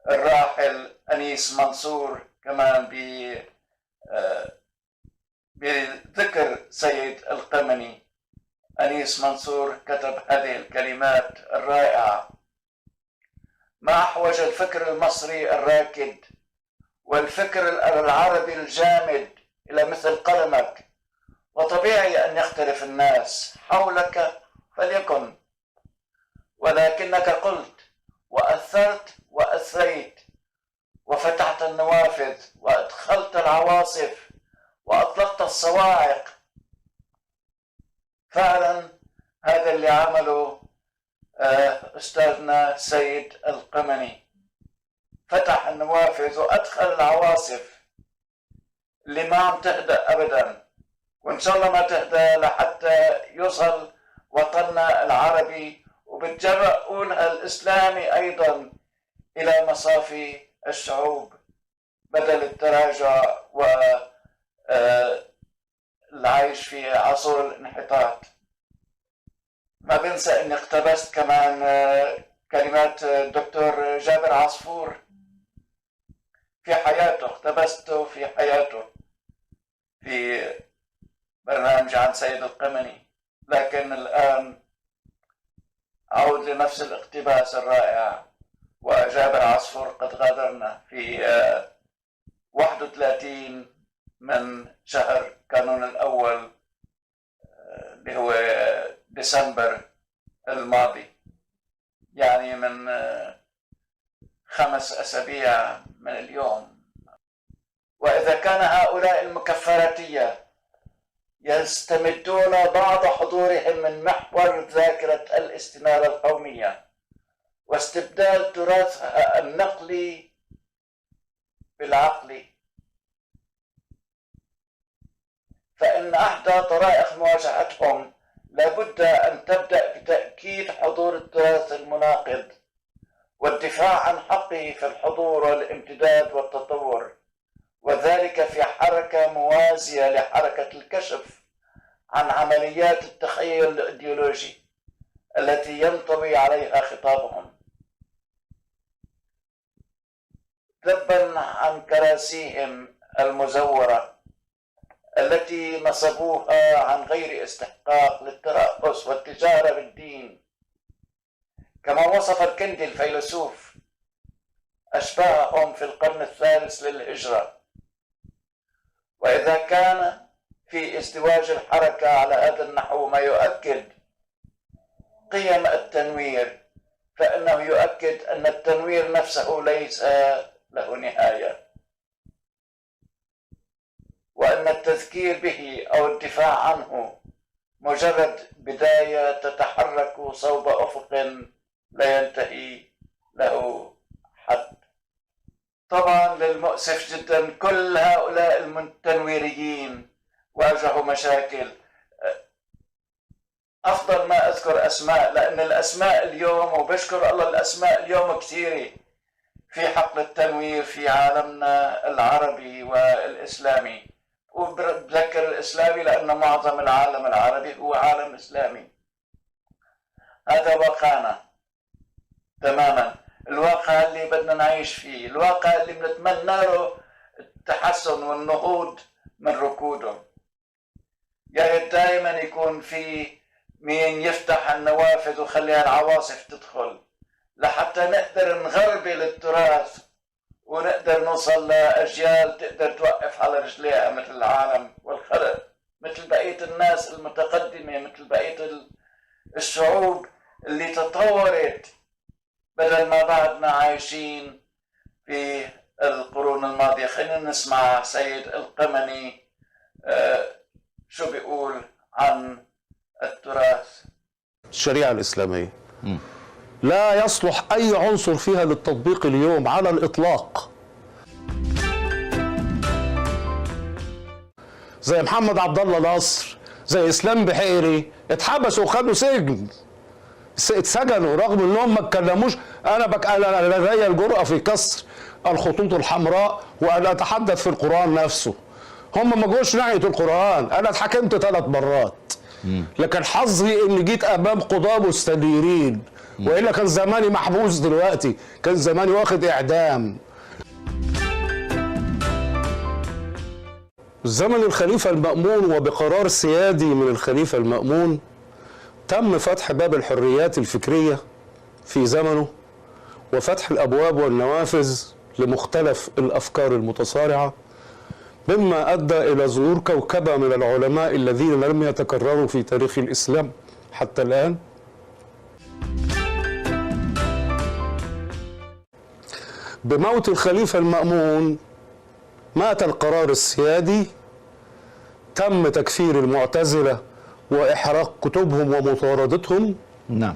الراحل أنيس منصور كمان بذكر سيد القمني. أنيس منصور كتب هذه الكلمات الرائعة: ما أحوج الفكر المصري الراكد والفكر العربي الجامد إلى مثل قلمك، وطبيعي أن يختلف الناس حولك فليكن، ولكنك قلت وأثرت وأثريت وفتحت النوافذ وأدخلت العواصف وأطلقت الصواعق. فعلا هذا اللي عمله أستاذنا سيد القمني، فتح النوافذ وأدخل العواصف اللي ما عم تهدأ أبدا، وإن شاء الله ما تهدأ لحتى يوصل وطننا العربي، وبتجرأ أقولها الإسلامي أيضا، إلى مصافي الشعوب بدل التراجع والعيش في عصور الانحطاط. ما بنسى أني اقتبست كمان كلمات الدكتور جابر عصفور في حياته، اقتبسته في حياته في برنامج عن سيد القمني، لكن الآن أعود لنفس الاقتباس الرائع. وجابر عصفور قد غادرنا في 31 من شهر كانون الأول اللي هو ديسمبر الماضي، يعني من 5 أسابيع من اليوم. وإذا كان هؤلاء المكفراتية يستمدون بعض حضورهم من محور ذاكرة الاستنارة القومية واستبدال تراثها النقلي بالعقلي، فإن أحدى طرائق مواجهتهم لابد أن تبدأ بتأكيد حضور التراث المناقض والدفاع عن حقه في الحضور والامتداد والتطور، وذلك في حركة موازية لحركة الكشف عن عمليات التخيل الإيديولوجي التي ينطوي عليها خطابهم. ذبا عن كراسيهم المزورة التي نصبوها عن غير استحقاق للترأس والتجارة بالدين، كما وصف الكندي الفيلسوف أشباههم في القرن الثالث للهجرة. وإذا كان في ازدواج الحركة على هذا النحو ما يؤكد قيم التنوير، فإنه يؤكد أن التنوير نفسه ليس له نهاية، وأن التذكير به أو الدفاع عنه مجرد بداية تتحرك صوب أفق لا ينتهي له حد. طبعا للمؤسف جدا كل هؤلاء التنويريين واجهوا مشاكل. أفضل ما أذكر أسماء، لأن الأسماء اليوم، وبشكر الله الأسماء اليوم كثيرة في حقل التنوير في عالمنا العربي والإسلامي، وبذكر الإسلامي لأن معظم العالم العربي هو عالم إسلامي. هذا واقعنا تماما، الواقع اللي بدنا نعيش فيه، الواقع اللي بنتمنى له التحسن والنهوض من ركوده. يا ريت دائما يكون في مين يفتح النوافذ وخليها العواصف تدخل، لحتى نقدر نغربل التراث ونقدر نوصل لأجيال تقدر توقف على رجليها مثل العالم والخلق، مثل بقية الناس المتقدمة، مثل بقية الشعوب اللي تطورت، بدل ما بعدنا عايشين في القرون الماضية. خلينا نسمع سيد القمني شو بيقول عن التراث. الشريعة الإسلامية لا يصلح أي عنصر فيها للتطبيق اليوم على الإطلاق. زي محمد عبد الله ناصر، زي إسلام بحيري، اتحبسوا وخدوا سجن، اتسجنوا رغم انهم ما اتكلموش. انا لدي الجرأة في كسر الخطوط الحمراء وان اتحدث في القرآن نفسه. هم ما جوش ناحية القرآن، انا اتحكمت 3 مرات، لكن حظي اني جيت امام قضاة مستنيرين، والا كان زماني محبوس دلوقتي، كان زماني واخد اعدام. زمن الخليفة المأمون وبقرار سيادي من الخليفة المأمون تم فتح باب الحريات الفكرية في زمنه، وفتح الأبواب والنوافذ لمختلف الأفكار المتصارعة، مما أدى إلى ظهور كوكبة من العلماء الذين لم يتكرروا في تاريخ الإسلام حتى الآن. بموت الخليفة المأمون مات القرار السيادي، تم تكفير المعتزلة وإحراق كتبهم ومطاردتهم. نعم.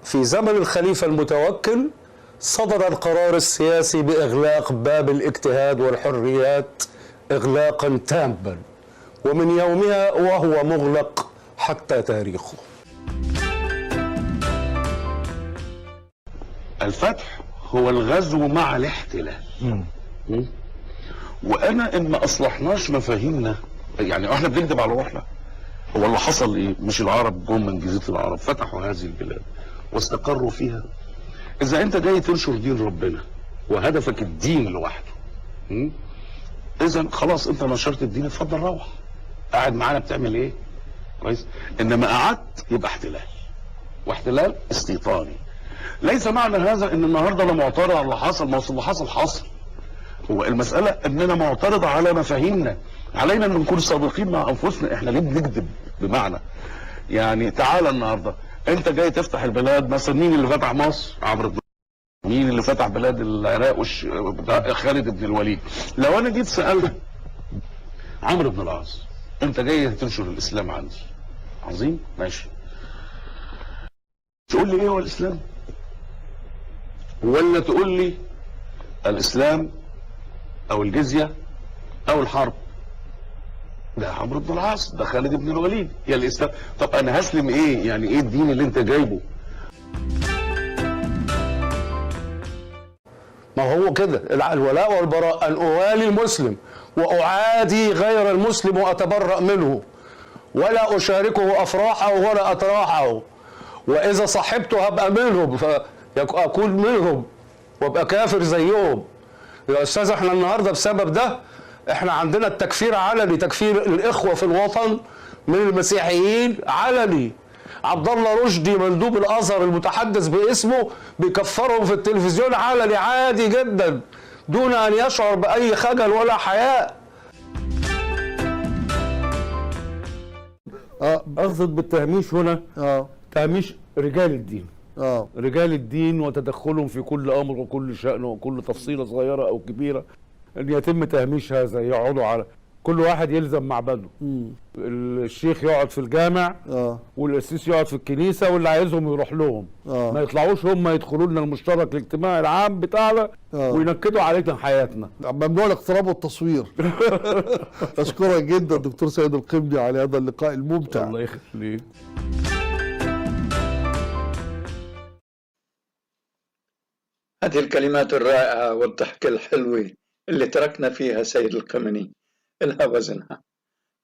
في زمن الخليفة المتوكل صدر القرار السياسي بإغلاق باب الاجتهاد والحريات إغلاقا تاما، ومن يومها وهو مغلق حتى تاريخه. الفتح هو الغزو مع الاحتلال. وانا ان ما اصلحناش مفاهيمنا، يعني احنا بنكذب على روحنا. هو اللي حصل ايه؟ مش العرب جم من جزيره العرب فتحوا هذه البلاد واستقروا فيها. اذا انت جاي تنشر دين ربنا وهدفك الدين لوحده، اذا خلاص انت نشرت الدين، اتفضل روح. قاعد معانا بتعمل ايه؟ كويس. انما قعدت يبقى احتلال، واحتلال استيطاني. ليس معنى هذا ان النهارده انا معترض على اللي حصل، ما اللي حصل. هو المساله اننا معترض على مفاهيمنا، علينا ان نكون صادقين مع انفسنا. احنا ليه بنكذب؟ بمعنى يعني تعالى النهارده انت جاي تفتح البلاد، مثلا مين اللي فتح مصر؟ عمرو بن، مين اللي فتح بلاد العراق خالد بن الوليد. لو انا جيت سالت عمرو بن العاص انت جاي تنشر الاسلام عندي، عظيم ماشي، تقول لي ايه هو الاسلام؟ ولا تقول لي الاسلام او الجزيه او الحرب؟ ده عمرو بن العاص، ده خالد بن الوليد، يا الاسلام. طب انا هسلم ايه؟ يعني ايه الدين اللي انت جايبه؟ ما هو كده الولاء والبراء، ان اوالي المسلم واعادي غير المسلم واتبرأ منه، ولا اشاركه افراحه ولا اتراحه، واذا صاحبته هبقى منهم فاكون منهم وابقى كافر زيهم. يا استاذ احنا النهارده بسبب ده احنا عندنا التكفير علني، تكفير الاخوه في الوطن من المسيحيين علني. عبد الله رشدي مندوب الازهر المتحدث باسمه بيكفرهم في التلفزيون علني عادي جدا دون ان يشعر باي خجل ولا حياء. اقصد بالتهميش هنا تهميش رجال الدين. رجال الدين وتدخلهم في كل امر وكل شأن وكل تفصيله صغيره او كبيره، ان يتم تهميش هذا. يقعدوا على كل واحد يلزم معبده. الشيخ يقعد في الجامع والقسيس يقعد في الكنيسه، واللي عايزهم يروح لهم. ما يطلعوش هم يدخلوا لنا المشترك الاجتماعي العام بتاعنا وينكدوا علينا حياتنا. ممنوع الاقتراب والتصوير. اشكرك جدا دكتور سيد القمني على هذا اللقاء الممتع. الله يخليك. هذه الكلمات الرائعة والضحكة الحلوة اللي تركنا فيها سيد القمني إلها وزنها.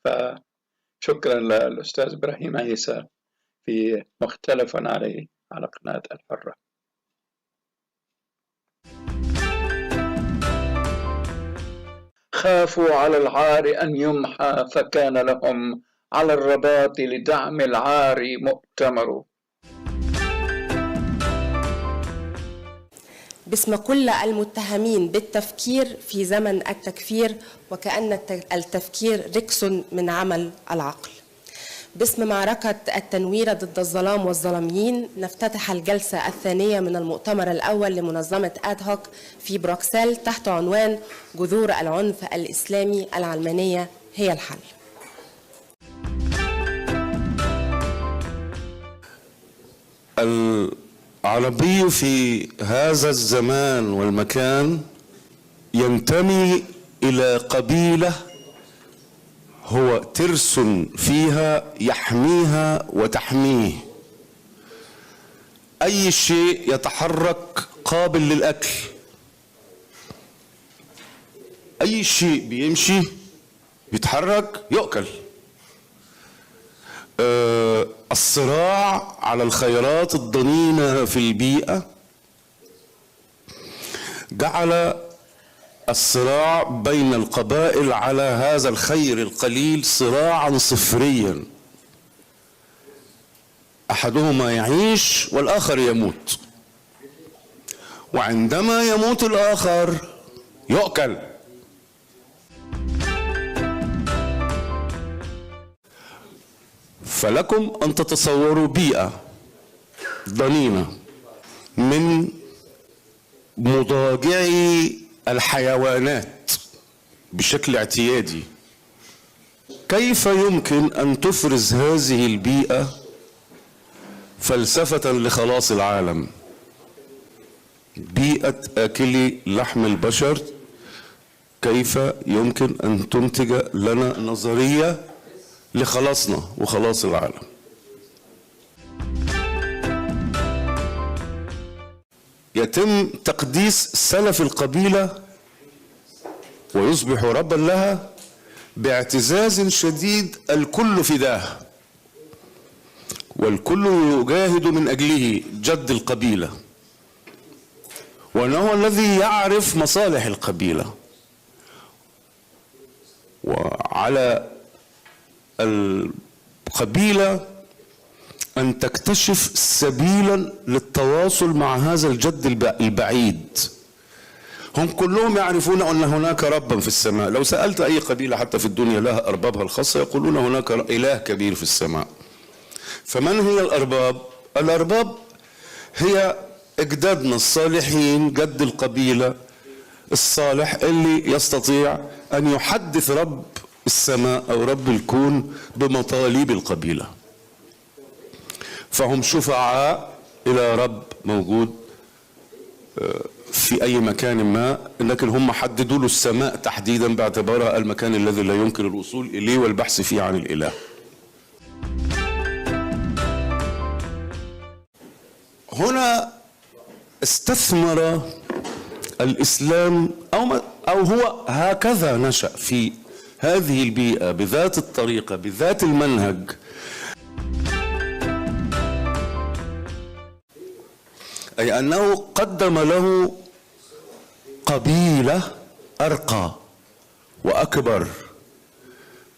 فشكرا للأستاذ إبراهيم عيسى في مختلف عليه على قناة الحرة. خافوا على العار أن يمحى فكان لهم على الرباط لدعم العار مؤتمر. باسم كل المتهمين بالتفكير في زمن التكفير وكأن التفكير ركس من عمل العقل. باسم معركة التنوير ضد الظلام والظلاميين نفتتح الجلسة الثانية من المؤتمر الأول لمنظمة آدهوك في بروكسل تحت عنوان جذور العنف الإسلامي العلمانية هي الحل. العربي في هذا الزمان والمكان ينتمي إلى قبيلة هو ترس فيها يحميها وتحميه. أي شيء يتحرك قابل للأكل، أي شيء بيمشي بيتحرك يؤكل. الصراع على الخيرات الضنينة في البيئة جعل الصراع بين القبائل على هذا الخير القليل صراعا صفريا، أحدهما يعيش والآخر يموت، وعندما يموت الآخر يؤكل. فلكم أن تتصوروا بيئة ضنينة من مضاجعي الحيوانات بشكل اعتيادي، كيف يمكن أن تفرز هذه البيئة فلسفة لخلاص العالم؟ بيئة آكلي لحم البشر كيف يمكن أن تنتج لنا نظرية لخلاصنا وخلاص العالم؟ يتم تقديس سلف القبيلة ويصبح ربا لها باعتزاز شديد، الكل فداه والكل يجاهد من أجله، جد القبيلة، وأنه الذي يعرف مصالح القبيلة. وعلى القبيلة أن تكتشف سبيلا للتواصل مع هذا الجد البعيد. هم كلهم يعرفون أن هناك ربا في السماء. لو سألت أي قبيلة حتى في الدنيا لها أربابها الخاصة يقولون هناك إله كبير في السماء. فمن هي الأرباب؟ الأرباب هي أجدادنا الصالحين، جد القبيلة الصالح اللي يستطيع أن يحدث رب السماء أو رب الكون بمطالب القبيلة. فهم شفعاء إلى رب موجود في أي مكان ما، لكن هم حددوا له السماء تحديدا باعتبارها المكان الذي لا يمكن الوصول إليه والبحث فيه عن الإله. هنا استثمر الإسلام أو هو هكذا نشأ في هذه البيئة بذات الطريقة بذات المنهج. أي أنه قدم له قبيلة أرقى وأكبر،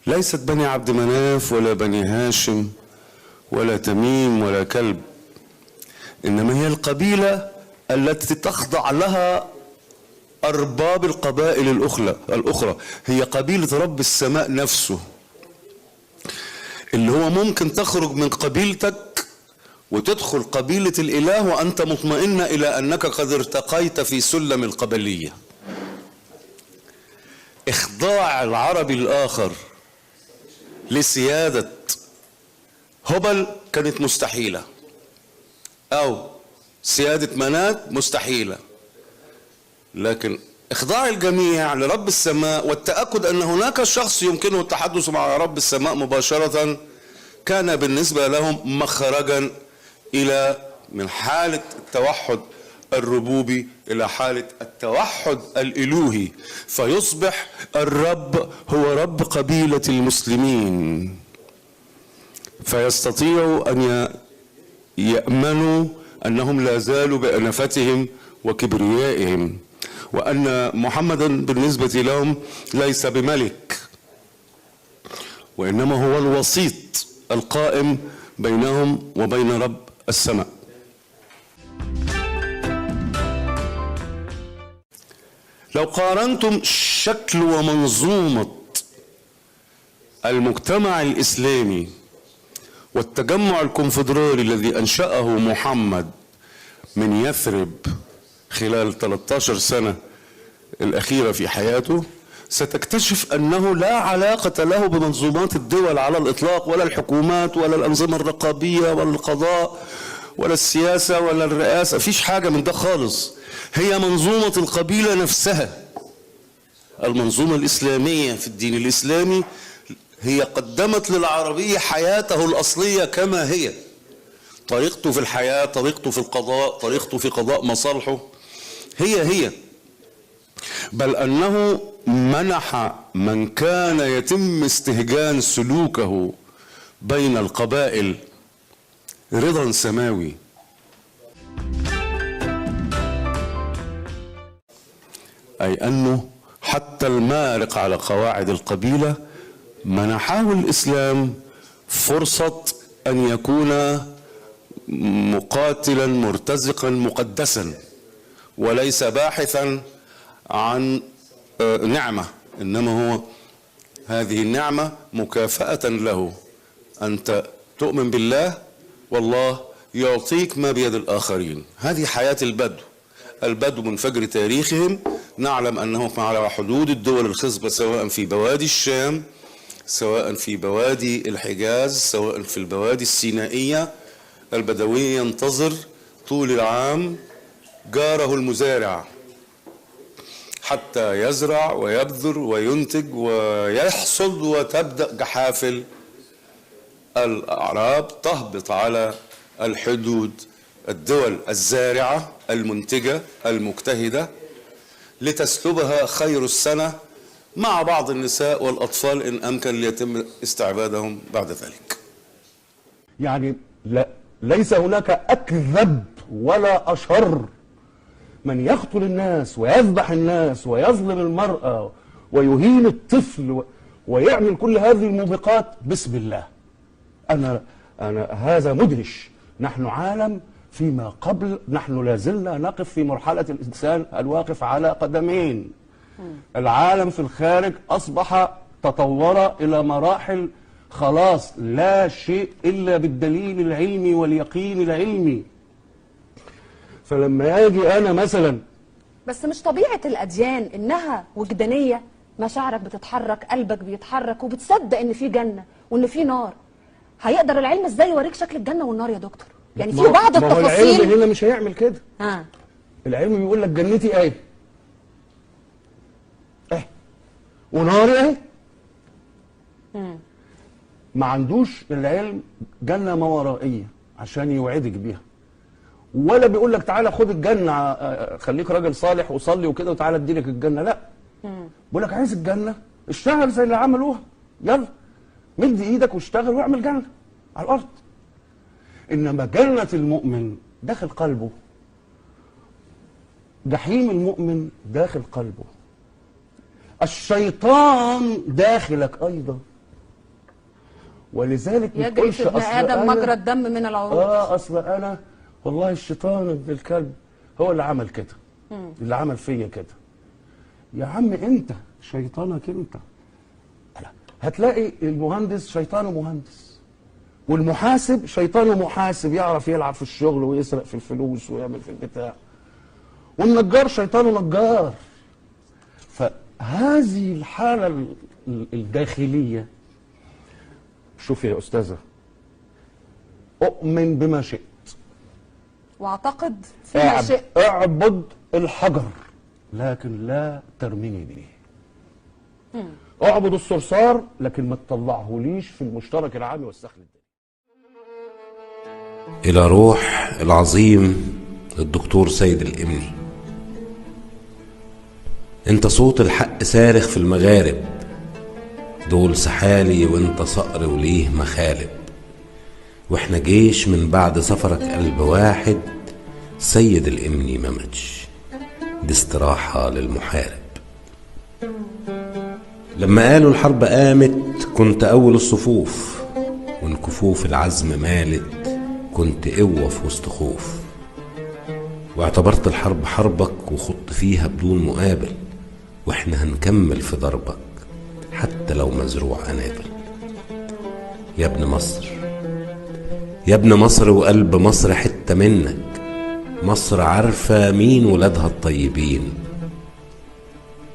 ليست بني عبد مناف ولا بني هاشم ولا تميم ولا كلب، إنما هي القبيلة التي تخضع لها أرباب القبائل الأخرى. هي قبيلة رب السماء نفسه، اللي هو ممكن تخرج من قبيلتك وتدخل قبيلة الإله وأنت مطمئن إلى أنك قد ارتقيت في سلم القبلية. إخضاع العربي الآخر لسيادة هبل كانت مستحيلة، أو سيادة منات مستحيلة، لكن إخضاع الجميع لرب السماء والتأكد أن هناك شخص يمكنه التحدث مع رب السماء مباشرة كان بالنسبة لهم مخرجا إلى من حالة التوحد الربوبي إلى حالة التوحد الإلوهي، فيصبح الرب هو رب قبيلة المسلمين، فيستطيعوا أن يأمنوا أنهم لا زالوا بأنفتهم وكبريائهم، وأن محمدا بالنسبة لهم ليس بملك، وإنما هو الوسيط القائم بينهم وبين رب السماء. لو قارنتم شكل ومنظومة المجتمع الإسلامي والتجمع الكونفدرالي الذي أنشأه محمد من يثرب خلال 13 سنة الأخيرة في حياته، ستكتشف أنه لا علاقة له بمنظومات الدول على الإطلاق، ولا الحكومات ولا الأنظمة الرقابية ولا القضاء ولا السياسة ولا الرئاسة، فيش حاجة من ده خالص. هي منظومة القبيلة نفسها. المنظومة الإسلامية في الدين الإسلامي هي قدمت للعربي حياته الأصلية كما هي، طريقته في الحياة، طريقته في القضاء، طريقته في قضاء مصالحه هي، بل أنه منح من كان يتم استهجان سلوكه بين القبائل رضا سماوي. أي أنه حتى المارق على قواعد القبيلة منحه الإسلام فرصة أن يكون مقاتلا مرتزقا مقدسا، وليس باحثا عن نعمة، إنما هو هذه النعمة مكافأة له. أنت تؤمن بالله والله يعطيك ما بيد الآخرين. هذه حياة البدو من فجر تاريخهم. نعلم أنهم على حدود الدول الخصبة، سواء في بوادي الشام، سواء في بوادي الحجاز، سواء في البوادي السينائية، البدوي ينتظر طول العام جاره المزارع حتى يزرع ويبذر وينتج ويحصد، وتبدأ جحافل الأعراب تهبط على الحدود الدول الزارعة المنتجة المجتهدة لتسلبها خير السنة مع بعض النساء والأطفال إن أمكن ليتم استعبادهم بعد ذلك. يعني ليس هناك أكذب ولا أشر من يقتل الناس ويذبح الناس ويظلم المرأة ويهين الطفل ويعمل كل هذه الموبقات باسم الله. أنا هذا مدهش. نحن عالم فيما قبل، نحن لازلنا نقف في مرحلة الإنسان الواقف على قدمين. العالم في الخارج أصبح تطور إلى مراحل خلاص لا شيء إلا بالدليل العلمي واليقين العلمي. فلما يجي أنا مثلا، بس مش طبيعة الأديان إنها وجدانية، مشاعرك بتتحرك، قلبك بيتحرك، وبتصدق إن في جنة وإن في نار. هيقدر العلم إزاي يوريك شكل الجنة والنار يا دكتور؟ يعني في بعض التفاصيل. العلم هنا مش هيعمل كده. العلم بيقول لك جنتي ايه وناري ايه. ما عندوش العلم جنة ما ورائية عشان يوعدك بيها، ولا بيقول لك تعالى خد الجنة خليك راجل صالح وصلي وكده وتعالى اديلك الجنة. لا، بيقول لك عايز الجنة اشتغل زي اللي عملوها، يلا مد ايدك واشتغل واعمل جنة على الارض. انما جنة المؤمن داخل قلبه، جحيم المؤمن داخل قلبه، الشيطان داخلك ايضا. ولذلك يجري في ابن ادم مجرى الدم من العروق. اصل انا والله الشيطان ابن الكلب هو اللي عمل كده، اللي عمل فيا كده. يا عم انت شيطانك انت. هتلاقي المهندس شيطانه مهندس، والمحاسب شيطانه محاسب، يعرف يلعب في الشغل ويسرق في الفلوس ويعمل في البتاع. والنجار شيطانه نجار. فهذه الحالة الداخلية، شوفي يا أستاذة، أؤمن بما شئت واعتقد فيما شئت. اعبد الحجر لكن لا ترميني به. اعبد الصرصار لكن ما تطلعهوليش في المشترك العام والسخن الدائم. إلى روح العظيم الدكتور سيد الإمني، انت صوت الحق صارخ في المغارب، دول سحالي وانت صقر وليه مخالب، واحنا جيش من بعد سفرك قلب واحد، سيد الإمني ما ماتش، دي استراحة للمحارب. لما قالوا الحرب قامت كنت أول الصفوف، وإن كفوف العزم مالت كنت قوة في وسط خوف، واعتبرت الحرب حربك وخضت فيها بدون مقابل، واحنا هنكمل في ضربك حتى لو مزروع قنابل. يا ابن مصر، يا ابن مصر وقلب مصر حتة منك، مصر عارفة مين ولادها الطيبين،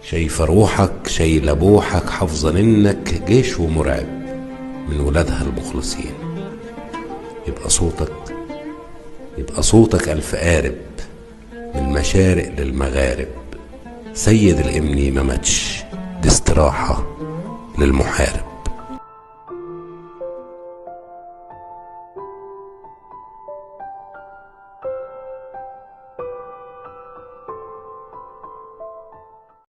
شايفة روحك شايلة بوحك، حافظة منك جيش ومرعب من ولادها المخلصين. يبقى صوتك ألف قارب من المشارق للمغارب، سيد الإمني ما ماتش، دي استراحة للمحارب.